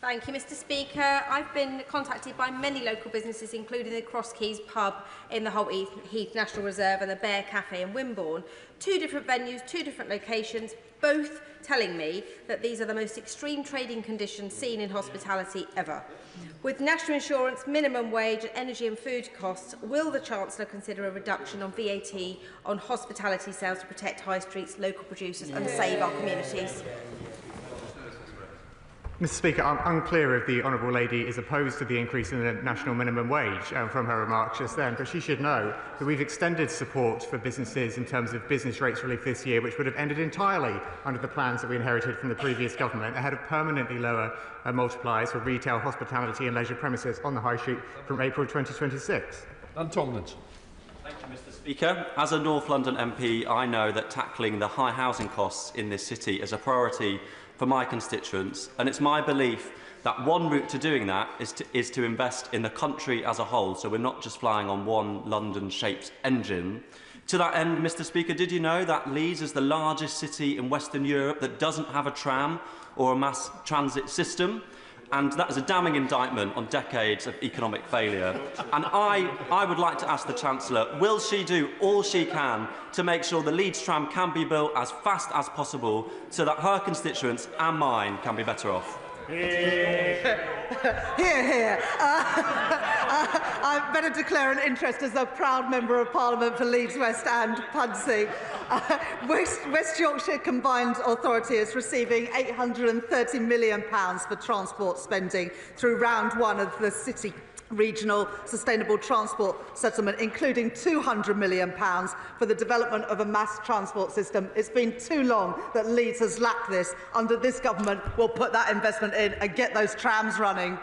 Thank you, Mr. Speaker. I've been contacted by many local businesses, including the Cross Keys pub in the Holt Heath National Reserve and the Bear Cafe in Wimborne. 2 different venues, 2 different locations, both telling me that these are the most extreme trading conditions seen in hospitality ever. With national insurance, minimum wage and energy and food costs, will the Chancellor consider a reduction on VAT on hospitality sales to protect high streets, local producers and save our communities? Mr. Speaker, I'm unclear if the Honourable Lady is opposed to the increase in the national minimum wage from her remarks just then, but she should know that we've extended support for businesses in terms of business rates relief this year, which would have ended entirely under the plans that we inherited from the previous government, ahead of permanently lower multipliers for retail, hospitality and leisure premises on the High Street from April 2026. And Tomlinson. Thank you, Mr. Speaker. As a North London MP, I know that tackling the high housing costs in this city is a priority for my constituents, and it's my belief that one route to doing that is to invest in the country as a whole, so we're not just flying on one London-shaped engine. To that end, Mr. Speaker, did you know that Leeds is the largest city in Western Europe that doesn't have a tram or a mass transit system? And that is a damning indictment on decades of economic failure. And I would like to ask the Chancellor, will she do all she can to make sure the Leeds tram can be built as fast as possible so that her constituents and mine can be better off? Here, here. I better declare an interest as a proud Member of Parliament for Leeds West and Pudsey. West Yorkshire Combined Authority is receiving £830 million for transport spending through round 1 of the City Regional Sustainable Transport Settlement, including £200 million for the development of a mass transport system. It's been too long that Leeds has lacked this. Under this government, we'll put that investment in and get those trams running.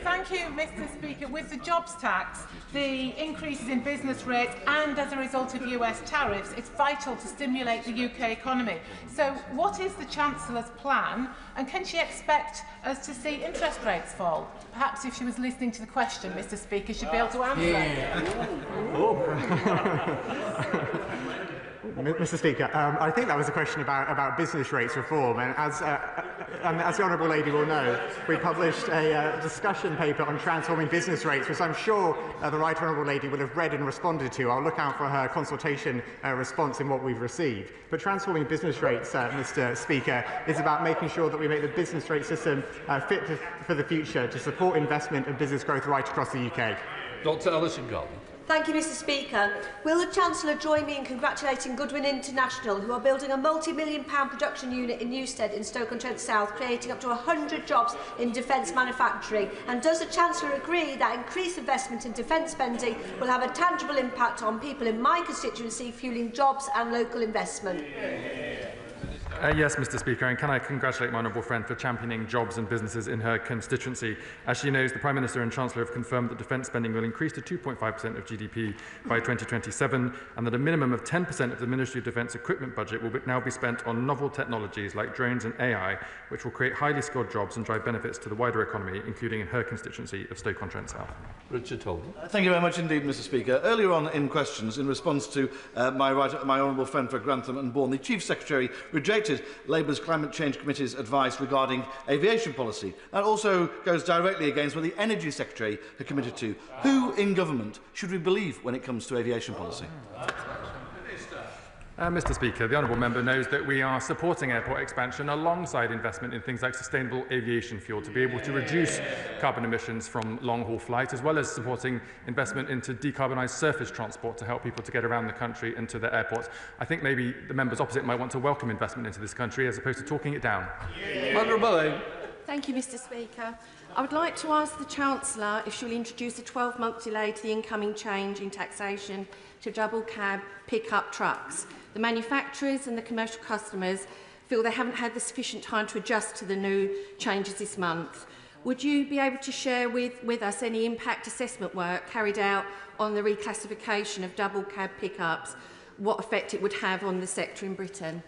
Thank you, Mr. Speaker. With the jobs tax, the increases in business rates and as a result of US tariffs, it's vital to stimulate the UK economy. So what is the Chancellor's plan, and can she expect us to see interest rates fall? Perhaps if she was listening to the question, Mr. Speaker, she'd be able to answer. Mr. Speaker, I think that was a question about business rates reform, and as the Honourable Lady will know, we published a discussion paper on transforming business rates, which I'm sure the Right Honourable Lady will have read and responded to. I'll look out for her consultation response in what we've received. But transforming business rates, Mr. Speaker, is about making sure that we make the business rate system fit for the future to support investment and business growth right across the UK. Dr. Alison Garland. Thank you, Mr. Speaker. Will the Chancellor join me in congratulating Goodwin International, who are building a multi-million-pound production unit in Newstead in Stoke-on-Trent South, creating up to 100 jobs in defence manufacturing? And does the Chancellor agree that increased investment in defence spending will have a tangible impact on people in my constituency, fuelling jobs and local investment? Yes, Mr. Speaker, and can I congratulate my honourable friend for championing jobs and businesses in her constituency. As she knows, the Prime Minister and Chancellor have confirmed that defence spending will increase to 2.5% of GDP by 2027, and that a minimum of 10% of the Ministry of Defence equipment budget will now be spent on novel technologies like drones and AI, which will create highly skilled jobs and drive benefits to the wider economy, including in her constituency of Stoke-on-Trent South. Richard Holden. Thank you very much indeed, Mr. Speaker. Earlier on in questions, in response to my honourable friend for Grantham and Bourne, the Chief Secretary rejected Labour's Climate Change Committee's advice regarding aviation policy. That also goes directly against what the Energy Secretary had committed to. Who in government should we believe when it comes to aviation policy? Mr Speaker, the honourable member knows that we are supporting airport expansion alongside investment in things like sustainable aviation fuel to be able to reduce carbon emissions from long-haul flight, as well as supporting investment into decarbonised surface transport to help people to get around the country and to their airports. I think maybe the members opposite might want to welcome investment into this country as opposed to talking it down. Honourable. Thank you, Mr Speaker. I would like to ask the Chancellor if she will introduce a 12-month delay to the incoming change in taxation to double cab pickup trucks. The manufacturers and the commercial customers feel they haven't had the sufficient time to adjust to the new changes this month. Would you be able to share with us any impact assessment work carried out on the reclassification of double cab pickups, what effect it would have on the sector in Britain?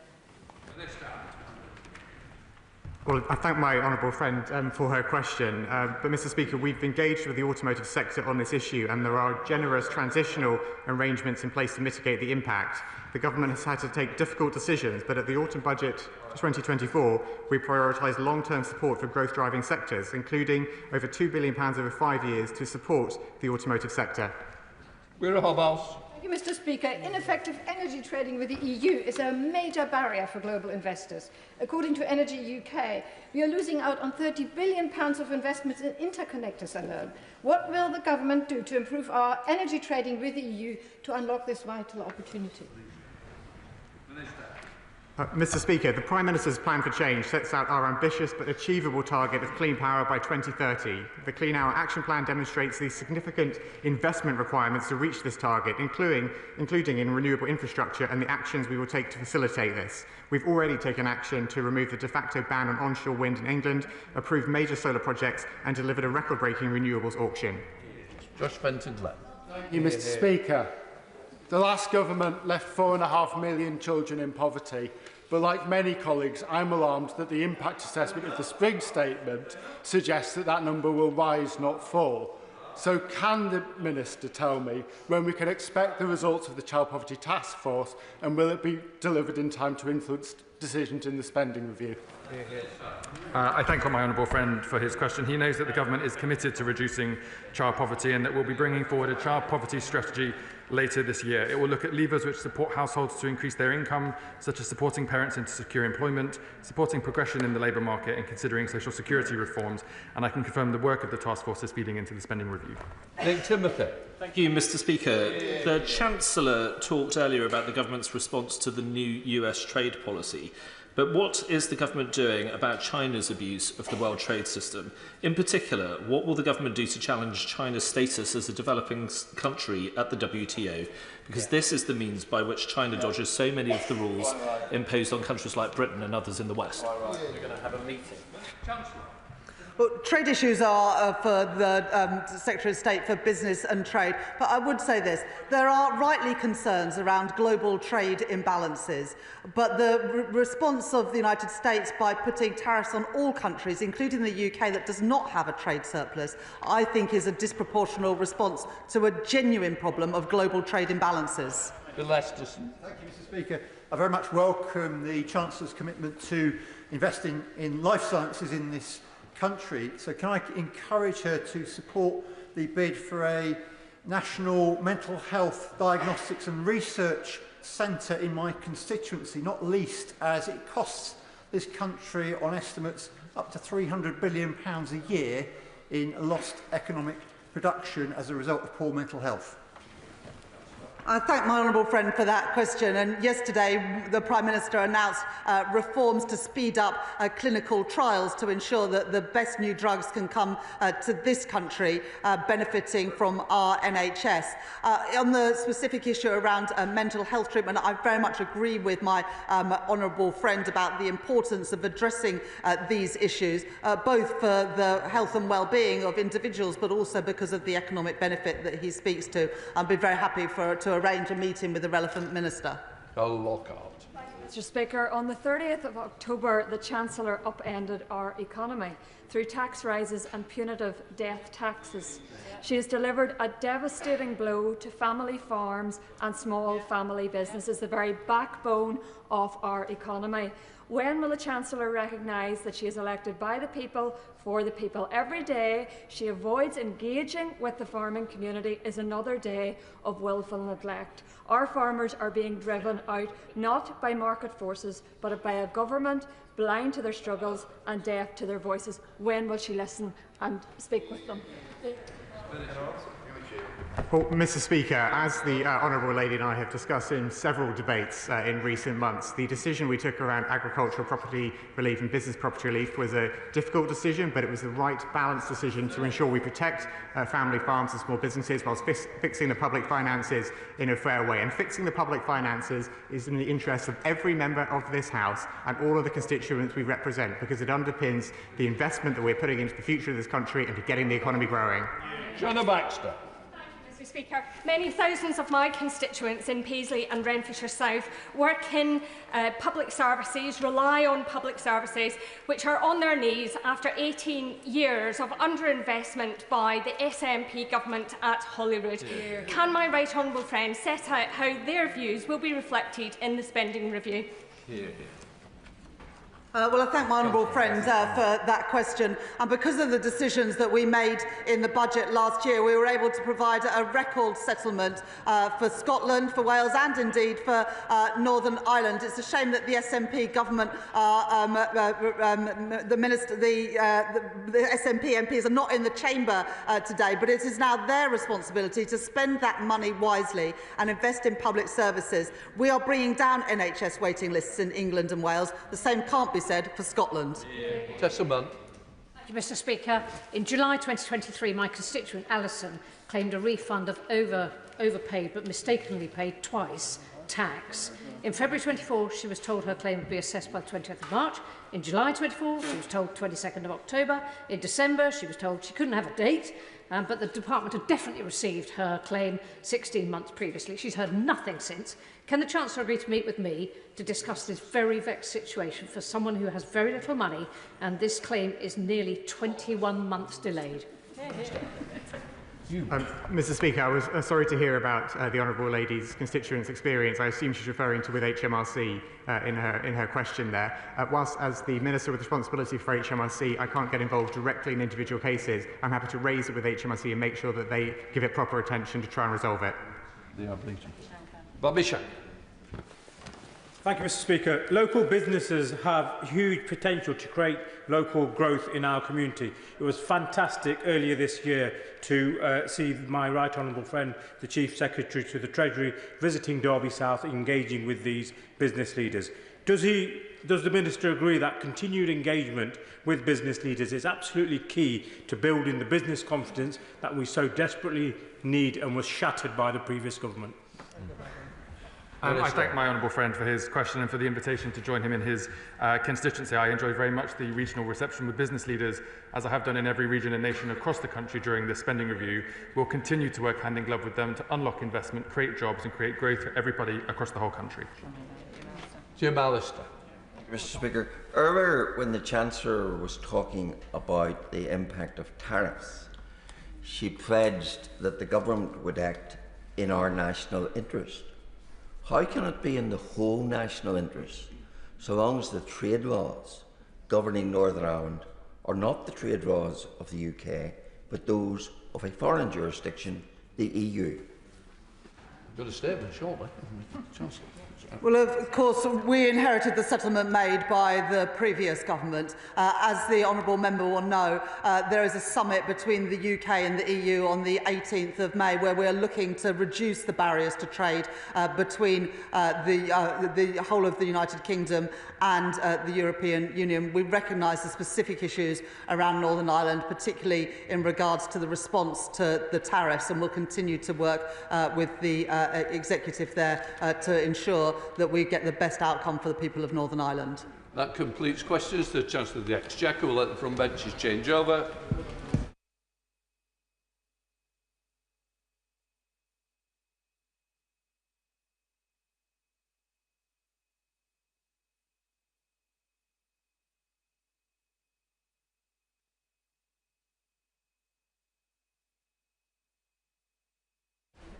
Well, I thank my honourable friend for her question. But, Mr Speaker, we've engaged with the automotive sector on this issue, and there are generous transitional arrangements in place to mitigate the impact. The government has had to take difficult decisions, but at the autumn budget 2024, we prioritise long-term support for growth-driving sectors, including over £2 billion over 5 years to support the automotive sector. Thank you, Mr Speaker. Ineffective energy trading with the EU is a major barrier for global investors. According to Energy UK, we are losing out on £30 billion of investments in interconnectors alone. What will the government do to improve our energy trading with the EU to unlock this vital opportunity? Mr Speaker, the Prime Minister's Plan for Change sets out our ambitious but achievable target of clean power by 2030. The Clean Hour Action Plan demonstrates the significant investment requirements to reach this target, including in renewable infrastructure and the actions we will take to facilitate this. We've already taken action to remove the de facto ban on onshore wind in England, approved major solar projects and delivered a record-breaking renewables auction. Josh Fenton-Glenn. Thank you, Mr Speaker. The last government left 4.5 million children in poverty, but like many colleagues, I'm alarmed that the impact assessment of the Spring Statement suggests that that number will rise, not fall. So can the Minister tell me when we can expect the results of the Child Poverty Task Force, and will it be delivered in time to influence decisions in the spending review? I thank my honourable friend for his question. He knows that the government is committed to reducing child poverty and that we'll be bringing forward a child poverty strategy later this year. It will look at levers which support households to increase their income, such as supporting parents into secure employment, supporting progression in the labour market and considering social security reforms. And I can confirm the work of the task force is feeding into the spending review. Nick Timothy. Thank you, Mr Speaker. The Chancellor talked earlier about the government's response to the new US trade policy. But what is the government doing about China's abuse of the world trade system? In particular, what will the government do to challenge China's status as a developing country at the WTO? Because this is the means by which China dodges so many of the rules imposed on countries like Britain and others in the West. We're going to have a meeting. Well, trade issues are for the Secretary of State for Business and Trade, but I would say this. There are rightly concerns around global trade imbalances, but the response of the United States by putting tariffs on all countries, including the UK, that does not have a trade surplus, I think is a disproportionate response to a genuine problem of global trade imbalances. Bill Esterson. Thank you, Mr Speaker. I very much welcome the Chancellor's commitment to investing in life sciences in this country. So can I encourage her to support the bid for a national mental health diagnostics and research centre in my constituency, not least as it costs this country on estimates up to £300 billion a year in lost economic production as a result of poor mental health? I thank my honourable friend for that question. And yesterday, the Prime Minister announced reforms to speed up clinical trials to ensure that the best new drugs can come to this country, benefiting from our NHS. On the specific issue around mental health treatment, I very much agree with my honourable friend about the importance of addressing these issues, both for the health and well-being of individuals, but also because of the economic benefit that he speaks to. I'd be very happy to arrange a meeting with the relevant minister. Mr Speaker, on the 30th of October, the Chancellor upended our economy through tax rises and punitive death taxes. She has delivered a devastating blow to family farms and small family businesses, the very backbone of our economy. When will the Chancellor recognise that she is elected by the people, for the people? Every day she avoids engaging with the farming community is another day of willful neglect. Our farmers are being driven out not by market forces, but by a government blind to their struggles and deaf to their voices. When will she listen and speak with them? Well, Mr. Speaker, as the Honourable Lady and I have discussed in several debates in recent months, the decision we took around agricultural property relief and business property relief was a difficult decision, but it was the right balanced decision to ensure we protect family farms and small businesses whilst fixing the public finances in a fair way. And fixing the public finances is in the interest of every member of this House and all of the constituents we represent, because it underpins the investment that we're putting into the future of this country and to getting the economy growing. Shannon Baxter. Mr. Speaker, many thousands of my constituents in Paisley and Renfrewshire South work in public services, rely on public services, which are on their knees after 18 years of underinvestment by the SNP government at Holyrood. Yeah. Can my right honourable friend set out how their views will be reflected in the spending review? Yeah. Well, I thank my honourable friend for that question. And because of the decisions that we made in the budget last year, we were able to provide a record settlement for Scotland, for Wales and indeed for Northern Ireland. It's a shame that the SNP government, the SNP MPs are not in the chamber today, but it is now their responsibility to spend that money wisely and invest in public services. We are bringing down NHS waiting lists in England and Wales. The same can't be said for Scotland. Testament. Thank you, Mr. Speaker. In July 2023, my constituent Alison claimed a refund of overpaid but mistakenly paid twice tax. In February 24, she was told her claim would be assessed by the 20th of March. In July 24, she was told 22nd of October. In December, she was told she couldn't have a date, but the department had definitely received her claim 16 months previously. She's heard nothing since. Can the Chancellor agree to meet with me to discuss this very vexed situation for someone who has very little money, and this claim is nearly 21 months delayed? Mr. Speaker, I was sorry to hear about the Honourable Lady's constituents' experience. I assume she's referring to with HMRC in her question there. Whilst as the Minister with responsibility for HMRC, I can't get involved directly in individual cases, I'm happy to raise it with HMRC and make sure that they give it proper attention to try and resolve it. Bobby Shank. Thank you, Mr. Speaker. Local businesses have huge potential to create local growth in our community. It was fantastic earlier this year to see my right honourable friend, the Chief Secretary to the Treasury, visiting Derby South, engaging with these business leaders. Does the Minister agree that continued engagement with business leaders is absolutely key to building the business confidence that we so desperately need and was shattered by the previous government? I thank my honourable friend for his question and for the invitation to join him in his constituency. I enjoy very much the regional reception with business leaders, as I have done in every region and nation across the country during this spending review. We'll continue to work hand in glove with them to unlock investment, create jobs and create growth for everybody across the whole country. Jim Allister. Mr. Speaker, earlier when the Chancellor was talking about the impact of tariffs, she pledged that the government would act in our national interest. How can it be in the whole national interest, so long as the trade laws governing Northern Ireland are not the trade laws of the UK, but those of a foreign jurisdiction, the EU? Got a statement, shortly. Well, of course, we inherited the settlement made by the previous government. As the honourable member will know, there is a summit between the UK and the EU on the 18th of May where we are looking to reduce the barriers to trade between the whole of the United Kingdom and the European Union. We recognise the specific issues around Northern Ireland, particularly in regards to the response to the tariffs, and we'll continue to work with the executive there to ensure that we get the best outcome for the people of Northern Ireland. That completes questions to the Chancellor of the Exchequer. We'll let the front benches change over.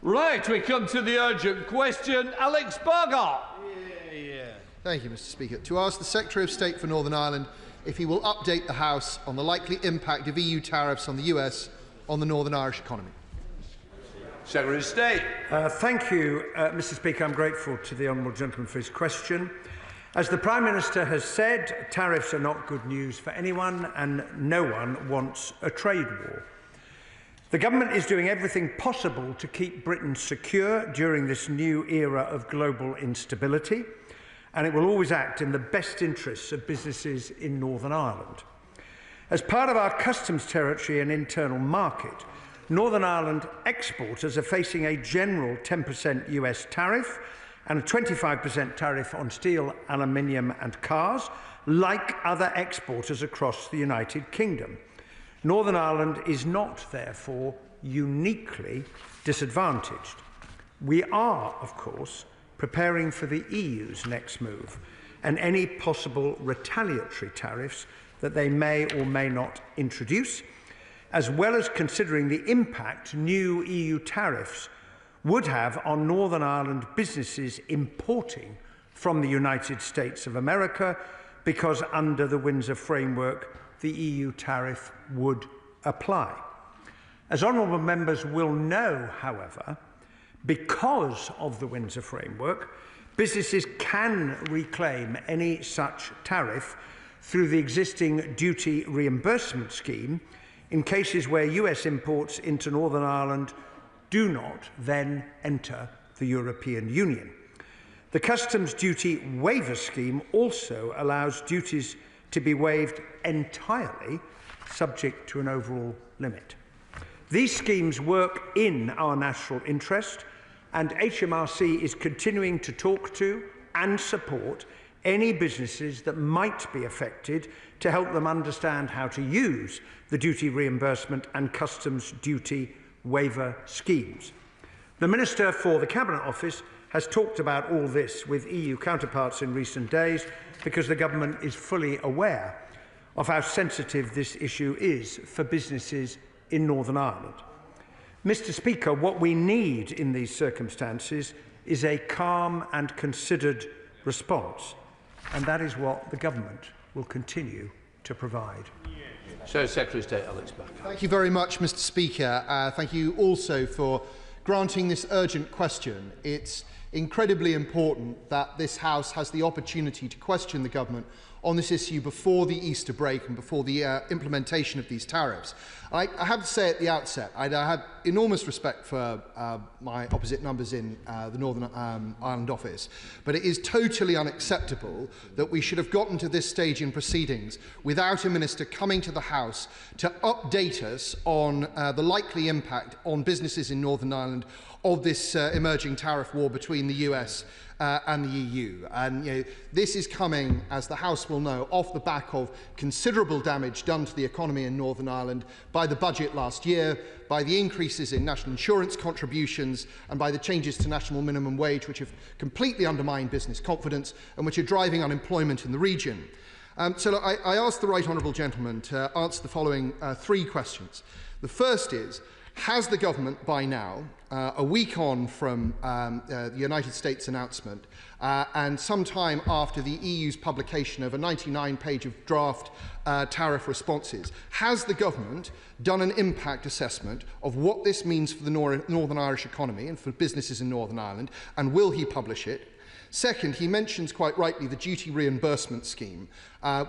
Right, we come to the urgent question. Alex Bogart. Thank you, Mr. Speaker. To ask the Secretary of State for Northern Ireland if he will update the House on the likely impact of EU tariffs on the US on the Northern Irish economy. Secretary of State. Thank you, Mr. Speaker. I'm grateful to the honourable gentleman for his question. As the Prime Minister has said, tariffs are not good news for anyone, and no one wants a trade war. The government is doing everything possible to keep Britain secure during this new era of global instability, and it will always act in the best interests of businesses in Northern Ireland. As part of our customs territory and internal market, Northern Ireland exporters are facing a general 10% US tariff and a 25% tariff on steel, aluminium and cars, like other exporters across the United Kingdom. Northern Ireland is not, therefore, uniquely disadvantaged. We are, of course, preparing for the EU's next move and any possible retaliatory tariffs that they may or may not introduce, as well as considering the impact new EU tariffs would have on Northern Ireland businesses importing from the United States of America, because under the Windsor Framework, the EU tariff would apply. As honourable members will know, however, because of the Windsor Framework, businesses can reclaim any such tariff through the existing duty reimbursement scheme in cases where US imports into Northern Ireland do not then enter the European Union. The customs duty waiver scheme also allows duties to be waived entirely, subject to an overall limit. These schemes work in our national interest, and HMRC is continuing to talk to and support any businesses that might be affected to help them understand how to use the duty reimbursement and customs duty waiver schemes. The Minister for the Cabinet Office has talked about all this with EU counterparts in recent days, because the government is fully aware of how sensitive this issue is for businesses in Northern Ireland. Mr. Speaker, what we need in these circumstances is a calm and considered response, and that is what the government will continue to provide. So, Secretary of State Alex Back. Thank you very much, Mr. Speaker. Thank you also for granting this urgent question. It's incredibly important that this House has the opportunity to question the government on this issue before the Easter break and before the implementation of these tariffs. I have to say at the outset, I have enormous respect for my opposite numbers in the Northern Ireland office, but it is totally unacceptable that we should have gotten to this stage in proceedings without a minister coming to the House to update us on the likely impact on businesses in Northern Ireland of this emerging tariff war between the US and the EU. And this is coming, as the House will know, off the back of considerable damage done to the economy in Northern Ireland by the budget last year, by the increases in national insurance contributions, and by the changes to national minimum wage, which have completely undermined business confidence and which are driving unemployment in the region. So I ask the right honourable gentleman to answer the following three questions. The first is, has the government by now, a week on from the United States announcement and sometime after the EU's publication of a 99-page of draft tariff responses, has the government done an impact assessment of what this means for the Northern Irish economy and for businesses in Northern Ireland, and will he publish it? Second, he mentions quite rightly the duty reimbursement scheme,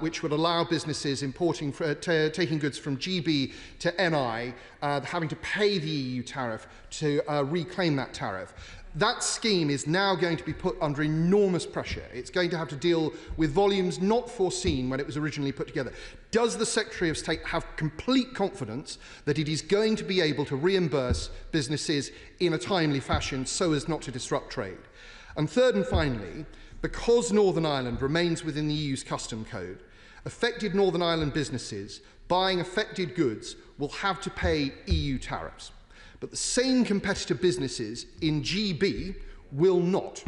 which would allow businesses importing, taking goods from GB to NI, having to pay the EU tariff to reclaim that tariff. That scheme is now going to be put under enormous pressure. It's going to have to deal with volumes not foreseen when it was originally put together. Does the Secretary of State have complete confidence that it is going to be able to reimburse businesses in a timely fashion so as not to disrupt trade? And third and finally, because Northern Ireland remains within the EU's custom code, affected Northern Ireland businesses buying affected goods will have to pay EU tariffs. But the same competitor businesses in GB will not.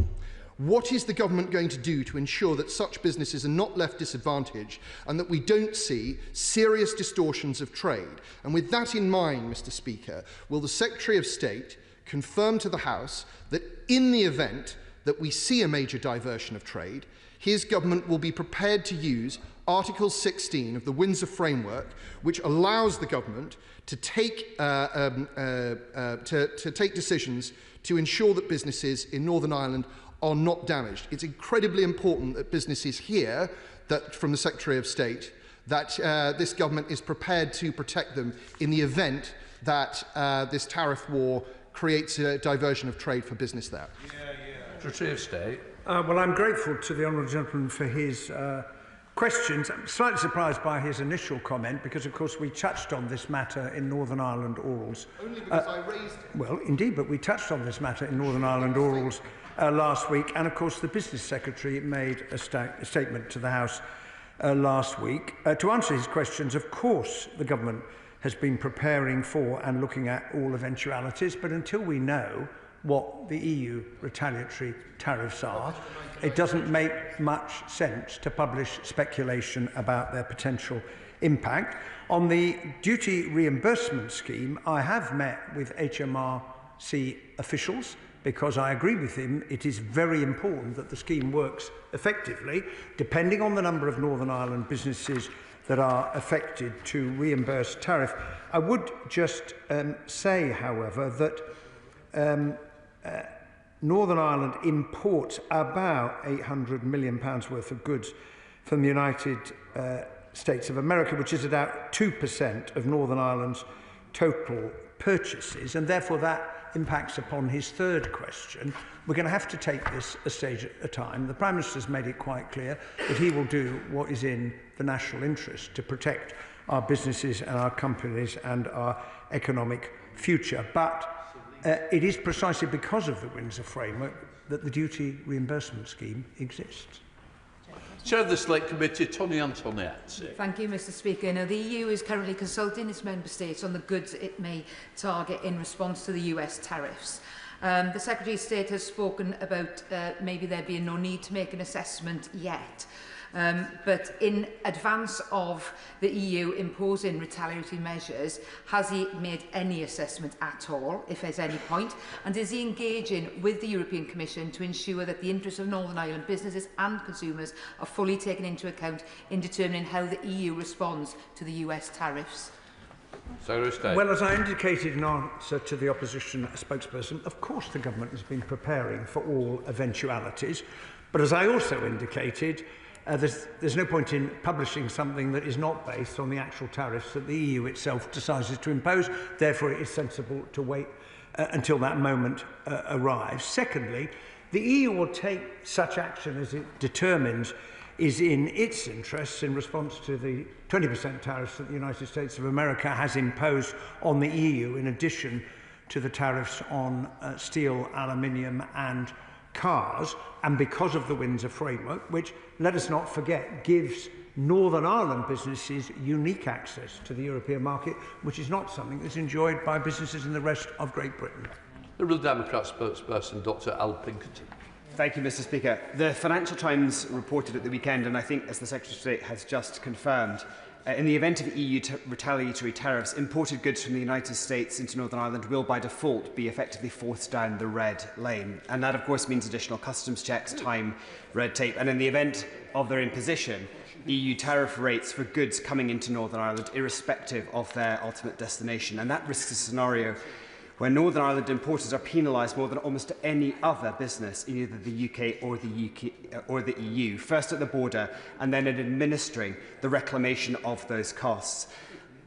What is the government going to do to ensure that such businesses are not left disadvantaged and that we don't see serious distortions of trade? And with that in mind, Mr. Speaker, will the Secretary of State confirm to the House that in the event that we see a major diversion of trade, his government will be prepared to use Article 16 of the Windsor Framework, which allows the government to take decisions to ensure that businesses in Northern Ireland are not damaged. It's incredibly important that businesses hear that from the Secretary of State that this government is prepared to protect them in the event that this tariff war creates a diversion of trade for business there. Secretary of State. Well, I'm grateful to the honourable gentleman for his questions. I'm slightly surprised by his initial comment because, of course, we touched on this matter in Northern Ireland orals. Only because I raised it. Well, indeed, but we touched on this matter in Northern Ireland orals last week, and, of course, the Business Secretary made a statement to the House last week. To answer his questions, of course, the government has been preparing for and looking at all eventualities, but until we know what the EU retaliatory tariffs are, it doesn't make much sense to publish speculation about their potential impact. On the duty reimbursement scheme, I have met with HMRC officials because I agree with him it is very important that the scheme works effectively, depending on the number of Northern Ireland businesses that are affected to reimburse tariff. I would just say, however, that Northern Ireland imports about £800 million worth of goods from the United States of America, which is about 2% of Northern Ireland's total purchases, and therefore that impacts upon his third question. We're going to have to take this a stage at a time. The Prime Minister has made it quite clear that he will do what is in the national interest to protect our businesses and our companies and our economic future. But it is precisely because of the Windsor Framework that the duty reimbursement scheme exists. Chair of the Select Committee, Tony Antoniette. Thank you, Mr Speaker. Now, the EU is currently consulting its member states on the goods it may target in response to the US tariffs. The Secretary of State has spoken about maybe there being no need to make an assessment yet. But in advance of the EU imposing retaliatory measures, has he made any assessment at all, if there's any point? And is he engaging with the European Commission to ensure that the interests of Northern Ireland businesses and consumers are fully taken into account in determining how the EU responds to the US tariffs? Well, as I indicated in answer to the opposition spokesperson, of course the government has been preparing for all eventualities. But as I also indicated, there's no point in publishing something that is not based on the actual tariffs that the EU itself decides to impose. Therefore, it is sensible to wait until that moment arrives. Secondly, the EU will take such action as it determines is in its interests in response to the 20% tariffs that the United States of America has imposed on the EU, in addition to the tariffs on steel, aluminium and cars, and because of the Windsor Framework, which, let us not forget, gives Northern Ireland businesses unique access to the European market, which is not something that's enjoyed by businesses in the rest of Great Britain. The Liberal Democrat spokesperson, Dr Al Pinkerton. Thank you, Mr Speaker. The Financial Times reported at the weekend, and I think, as the Secretary of State has just confirmed, in the event of EU retaliatory tariffs, imported goods from the United States into Northern Ireland will, by default, be effectively forced down the red lane. And that, of course, means additional customs checks, time, red tape. And in the event of their imposition, EU tariff rates for goods coming into Northern Ireland, irrespective of their ultimate destination. And that risks a scenario where Northern Ireland importers are penalised more than almost any other business in either the UK or the EU, first at the border and then in administering the reclamation of those costs.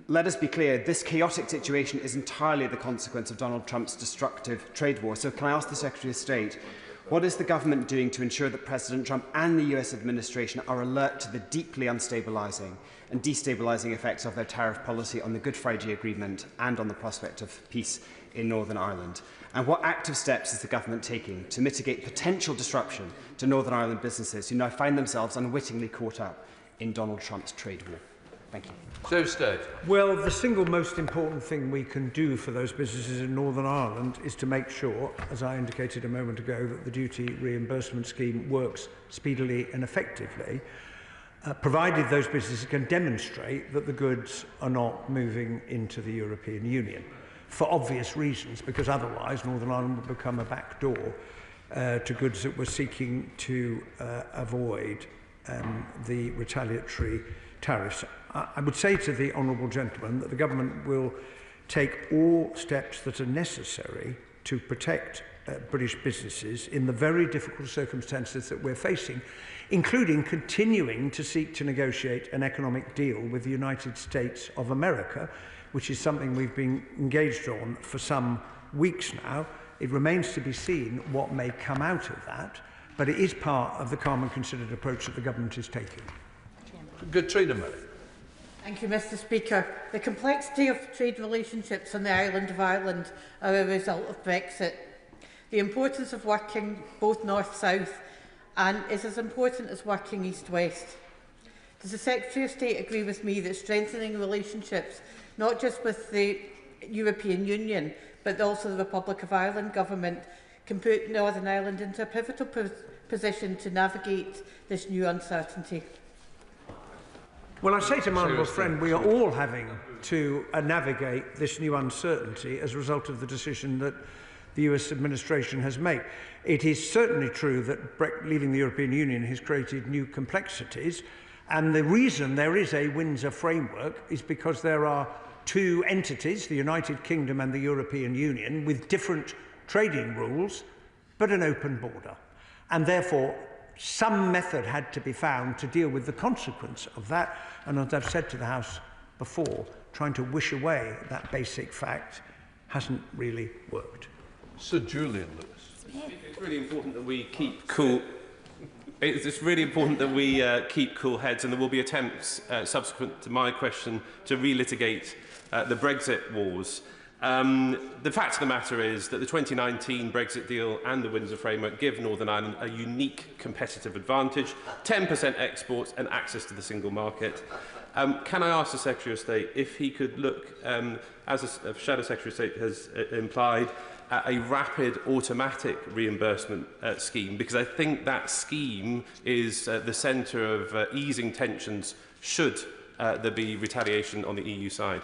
Let us be clear, this chaotic situation is entirely the consequence of Donald Trump's destructive trade war. So can I ask the Secretary of State, what is the government doing to ensure that President Trump and the US administration are alert to the deeply unstabilising and destabilising effects of their tariff policy on the Good Friday Agreement and on the prospect of peace in Northern Ireland? And what active steps is the government taking to mitigate potential disruption to Northern Ireland businesses who now find themselves unwittingly caught up in Donald Trump's trade war? Thank you. So, State. Well, the single most important thing we can do for those businesses in Northern Ireland is to make sure, as I indicated a moment ago, that the duty reimbursement scheme works speedily and effectively, provided those businesses can demonstrate that the goods are not moving into the European Union. For obvious reasons, because otherwise Northern Ireland would become a backdoor to goods that were seeking to avoid the retaliatory tariffs. I would say to the honourable gentleman that the government will take all steps that are necessary to protect British businesses in the very difficult circumstances that we're facing, including continuing to seek to negotiate an economic deal with the United States of America, which is something we've been engaged on for some weeks now. It remains to be seen what may come out of that, but it is part of the calm and considered approach that the government is taking. Good trader, Mary. Thank you, Mr. Speaker. The complexity of trade relationships on the island of Ireland are a result of Brexit. The importance of working both north-south and is as important as working east-west. Does the Secretary of State agree with me that strengthening relationships, not just with the European Union, but also the Republic of Ireland government, can put Northern Ireland into a pivotal position to navigate this new uncertainty? Well, I say to my honourable friend, we are all having to navigate this new uncertainty as a result of the decision that the US administration has made. It is certainly true that leaving the European Union has created new complexities, and the reason there is a Windsor framework is because there are two entities, the United Kingdom and the European Union, with different trading rules, but an open border. And therefore, some method had to be found to deal with the consequence of that. And as I've said to the House before, trying to wish away that basic fact hasn't really worked. Sir Julian Lewis. It's really important that we keep cool. It's really important that we keep cool heads, and there will be attempts subsequent to my question to relitigate the Brexit wars. The fact of the matter is that the 2019 Brexit deal and the Windsor Framework give Northern Ireland a unique competitive advantage, 10% exports and access to the single market. Can I ask the Secretary of State if he could look, as a Shadow Secretary of State has implied, at a rapid automatic reimbursement scheme, because I think that scheme is the centre of easing tensions should there be retaliation on the EU side.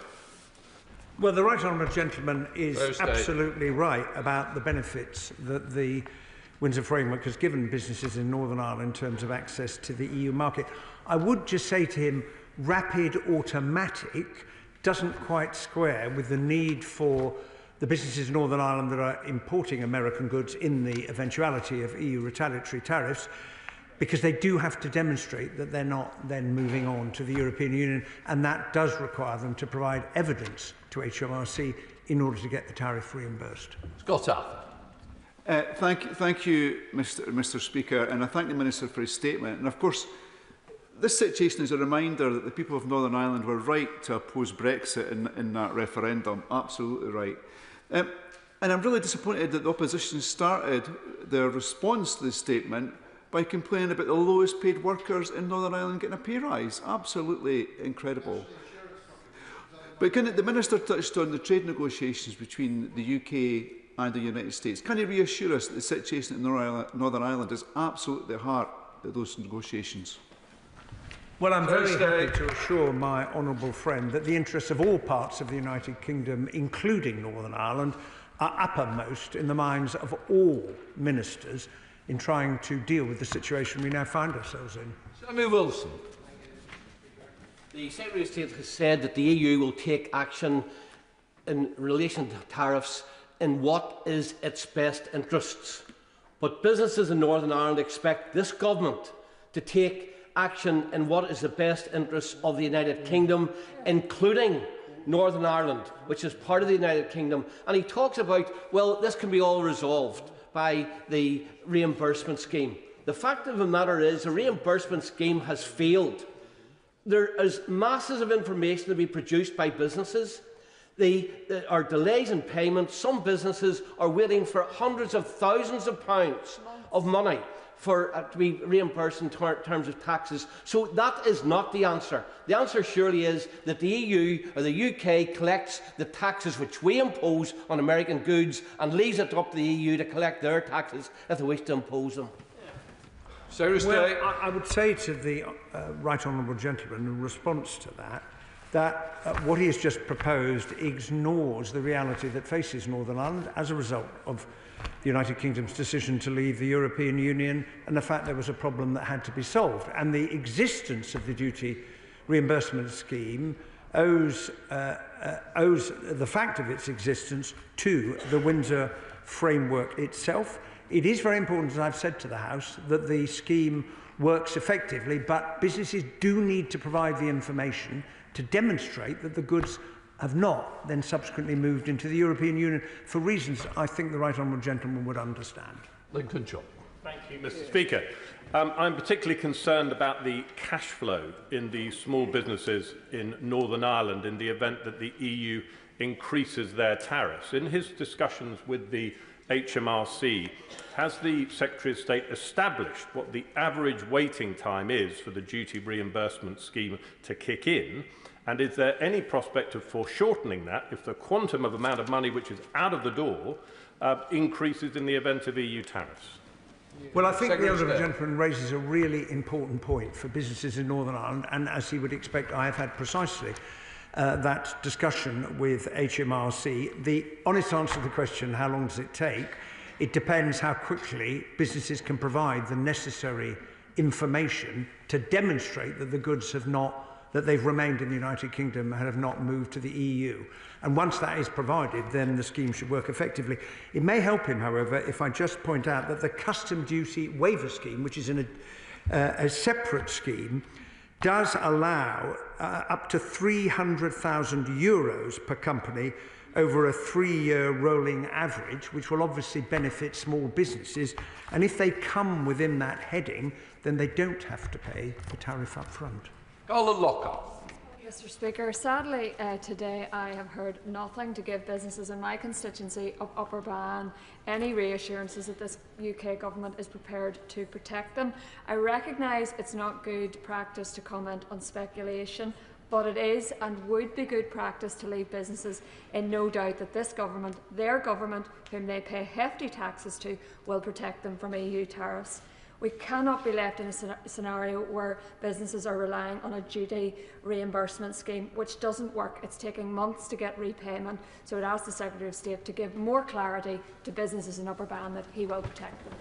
Well, the right honourable gentleman is absolutely right about the benefits that the Windsor Framework has given businesses in Northern Ireland in terms of access to the EU market. I would just say to him, rapid automatic doesn't quite square with the need for the businesses in Northern Ireland that are importing American goods in the eventuality of EU retaliatory tariffs, because they do have to demonstrate that they're not then moving on to the European Union, and that does require them to provide evidence to HMRC in order to get the tariff reimbursed. Scott Arthur. Thank you, Mr. Speaker, and I thank the Minister for his statement. And of course, this situation is a reminder that the people of Northern Ireland were right to oppose Brexit in that referendum, absolutely right. And I'm really disappointed that the opposition started their response to this statement by complaining about the lowest paid workers in Northern Ireland getting a pay rise. Absolutely incredible. But the Minister touched on the trade negotiations between the UK and the United States. Can he reassure us that the situation in Northern Ireland is absolutely at the heart of those negotiations? Well, I'm very happy to assure my honourable friend that the interests of all parts of the United Kingdom, including Northern Ireland, are uppermost in the minds of all ministers in trying to deal with the situation we now find ourselves in. Samuel Wilson. The Secretary of State has said that the EU will take action in relation to tariffs in what is its best interests. But businesses in Northern Ireland expect this government to take action in what is the best interests of the United Kingdom, including Northern Ireland, which is part of the United Kingdom. And he talks about, well, this can be all resolved by the reimbursement scheme. The fact of the matter is the reimbursement scheme has failed. There is masses of information to be produced by businesses. There are delays in payment. Some businesses are waiting for hundreds of thousands of pounds of money to be reimbursed in terms of taxes. So that is not the answer. The answer surely is that the EU or the UK collects the taxes which we impose on American goods and leaves it up to the EU to collect their taxes if they wish to impose them. Well, I would say to the right honourable gentleman in response to that, that what he has just proposed ignores the reality that faces Northern Ireland as a result of the United Kingdom's decision to leave the European Union and the fact there was a problem that had to be solved. And the existence of the duty reimbursement scheme owes the fact of its existence to the Windsor framework itself. It is very important, as I've said to the House, that the scheme works effectively, but businesses do need to provide the information to demonstrate that the goods have not then subsequently moved into the European Union for reasons I think the right honourable gentleman would understand. Lincoln John. Thank you, Mr. Speaker. I'm particularly concerned about the cash flow in the small businesses in Northern Ireland in the event that the EU increases their tariffs. In his discussions with the HMRC, has the Secretary of State established what the average waiting time is for the duty reimbursement scheme to kick in? And is there any prospect of foreshortening that if the quantum of amount of money which is out of the door increases in the event of EU tariffs? Well, I think the honourable gentleman raises a really important point for businesses in Northern Ireland, and as he would expect, I have had precisely that discussion with HMRC. The honest answer to the question, how long does it take? It depends how quickly businesses can provide the necessary information to demonstrate that the goods have not, that they've remained in the United Kingdom and have not moved to the EU. And once that is provided, then the scheme should work effectively. It may help him, however, if I just point out that the custom duty waiver scheme, which is in a separate scheme, does allow up to €300,000 per company over a 3-year rolling average, which will obviously benefit small businesses. And if they come within that heading, then they don't have to pay the tariff up front. Colin Lockhart. Mr. Speaker, sadly today I have heard nothing to give businesses in my constituency of Upper Bann any reassurances that this UK government is prepared to protect them. I recognise it's not good practice to comment on speculation, but it is and would be good practice to leave businesses in no doubt that this government, their government, whom they pay hefty taxes to, will protect them from EU tariffs. We cannot be left in a scenario where businesses are relying on a duty reimbursement scheme which doesn't work. It's taking months to get repayment, so I'd ask the Secretary of State to give more clarity to businesses in Upper Bann that he will protect them.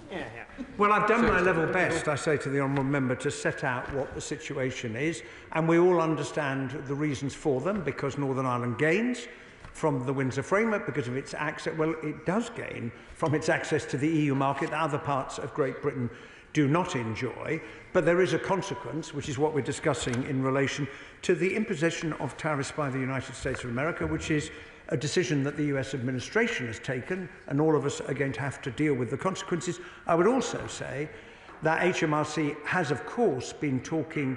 Well, I've done my level best, I say to the honourable member, to set out what the situation is, and we all understand the reasons for them, because Northern Ireland gains from the Windsor framework because of its access. Well, it does gain from its access to the EU market that other parts of Great Britain do not enjoy, but there is a consequence, which is what we're discussing in relation to the imposition of tariffs by the United States of America, which is a decision that the US administration has taken, and all of us are going to have to deal with the consequences. I would also say that HMRC has, of course, been talking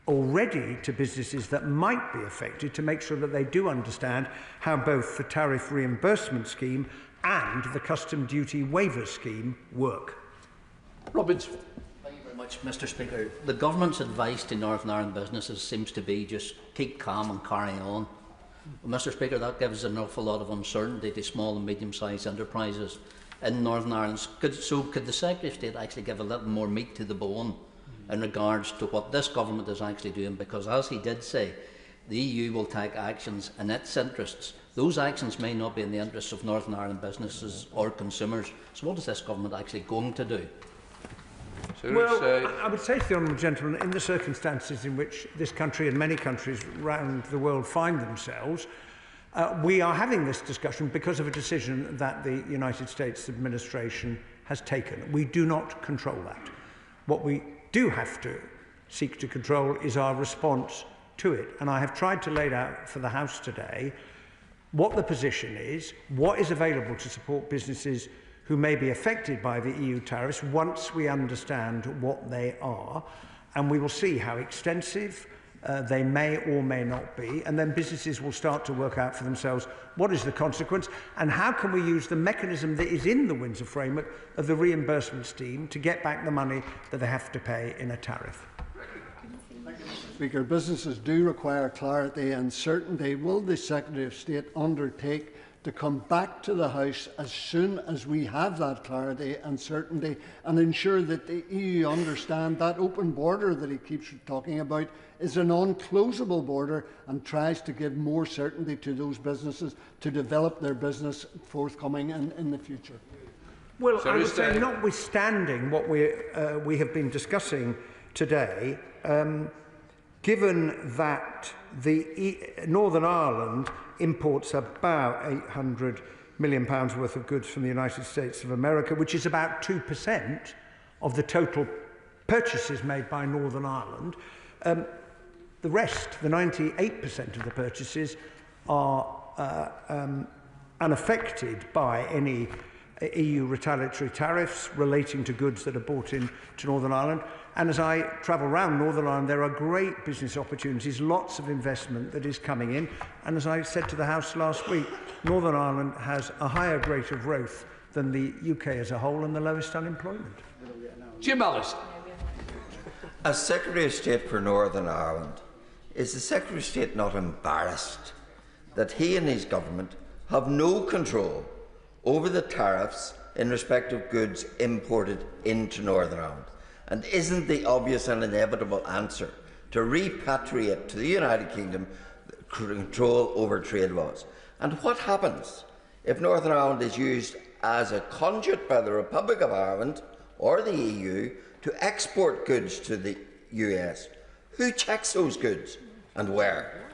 already to businesses that might be affected to make sure that they do understand how both the tariff reimbursement scheme and the custom duty waiver scheme work. Robbins. Thank you very much, Mr. Speaker. The government's advice to Northern Ireland businesses seems to be just keep calm and carry on. Well, Mr. Speaker, that gives an awful lot of uncertainty to small and medium-sized enterprises in Northern Ireland. Could the Secretary of State actually give a little more meat to the bone in regards to what this government is actually doing? Because, as he did say, the EU will take actions in its interests. Those actions may not be in the interests of Northern Ireland businesses or consumers. So what is this government actually going to do? Well, I would say to the honourable gentleman, in the circumstances in which this country and many countries around the world find themselves, we are having this discussion because of a decision that the United States administration has taken. We do not control that. What we do have to seek to control is our response to it. And I have tried to lay out for the House today what the position is, what is available to support businesses who may be affected by the EU tariffs once we understand what they are, and we will see how extensive they may or may not be, and then businesses will start to work out for themselves what is the consequence and how can we use the mechanism that is in the Windsor framework of the reimbursement scheme to get back the money that they have to pay in a tariff. Speaker, businesses do require clarity and certainty. Will the Secretary of State undertake to come back to the House as soon as we have that clarity and certainty, and ensure that the EU understand that open border that he keeps talking about is a non-closable border, and tries to give more certainty to those businesses to develop their business forthcoming in the future. Well, I would say, notwithstanding what we have been discussing today, given that Northern Ireland imports about £800 million worth of goods from the United States of America, which is about 2% of the total purchases made by Northern Ireland, the rest, the 98% of the purchases, are unaffected by any EU retaliatory tariffs relating to goods that are bought into Northern Ireland. And as I travel around Northern Ireland, there are great business opportunities, lots of investment that is coming in. And as I said to the House last week, Northern Ireland has a higher rate of growth than the UK as a whole and the lowest unemployment. Jim Ellis. As Secretary of State for Northern Ireland, is the Secretary of State not embarrassed that he and his government have no control over the tariffs in respect of goods imported into Northern Ireland? And isn't the obvious and inevitable answer to repatriate to the United Kingdom control over trade laws? And what happens if Northern Ireland is used as a conduit by the Republic of Ireland or the EU to export goods to the US? Who checks those goods and where?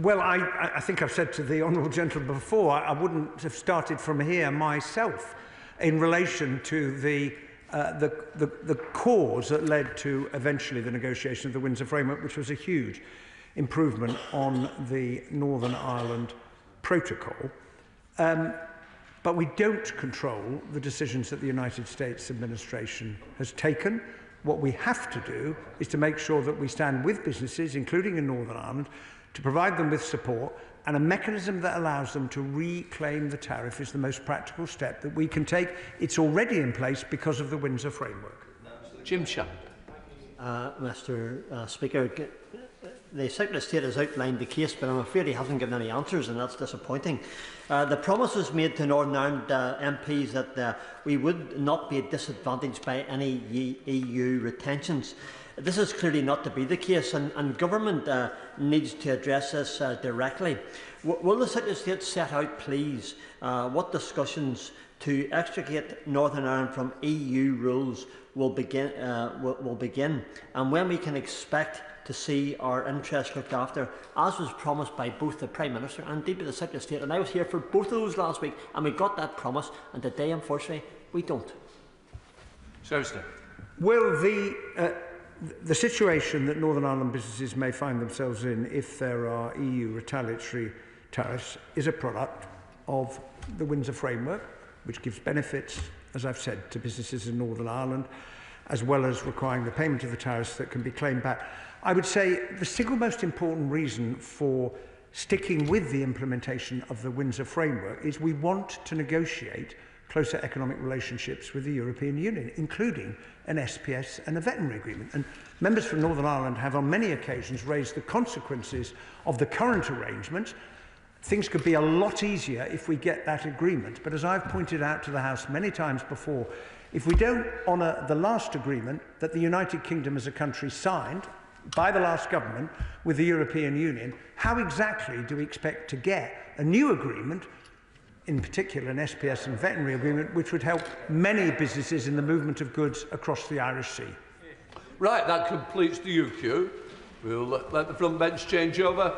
Well, I think I've said to the honourable gentleman before, I wouldn't have started from here myself in relation to the cause that led to eventually the negotiation of the Windsor Framework, which was a huge improvement on the Northern Ireland Protocol. But we don't control the decisions that the United States administration has taken. What we have to do is to make sure that we stand with businesses, including in Northern Ireland, to provide them with support, and a mechanism that allows them to reclaim the tariff is the most practical step that we can take. It's already in place because of the Windsor Framework. Jim Shannon. Mr. Speaker, the Secretary of State has outlined the case, but I'm afraid he hasn't given any answers, and that's disappointing. The promises made to Northern Ireland MPs that we would not be disadvantaged by any EU retentions. This is clearly not to be the case, and government needs to address this directly. Will the Secretary of State set out, please, what discussions to extricate Northern Ireland from EU rules will begin, and when we can expect to see our interests looked after, as was promised by both the Prime Minister and indeed by the Secretary of State. And I was here for both of those last week, and we got that promise, and today, unfortunately, we don't. Well, the situation that Northern Ireland businesses may find themselves in if there are EU retaliatory tariffs is a product of the Windsor Framework, which gives benefits, as I've said, to businesses in Northern Ireland, as well as requiring the payment of the tariffs that can be claimed back. I would say the single most important reason for sticking with the implementation of the Windsor Framework is we want to negotiate closer economic relationships with the European Union, including an SPS and a veterinary agreement. And members from Northern Ireland have on many occasions raised the consequences of the current arrangements. Things could be a lot easier if we get that agreement. But as I've pointed out to the House many times before, if we don't honour the last agreement that the United Kingdom as a country signed by the last government with the European Union, how exactly do we expect to get a new agreement, in particular an SPS and veterinary agreement, which would help many businesses in the movement of goods across the Irish Sea? Right, that completes the UQ. We'll let the front bench change over.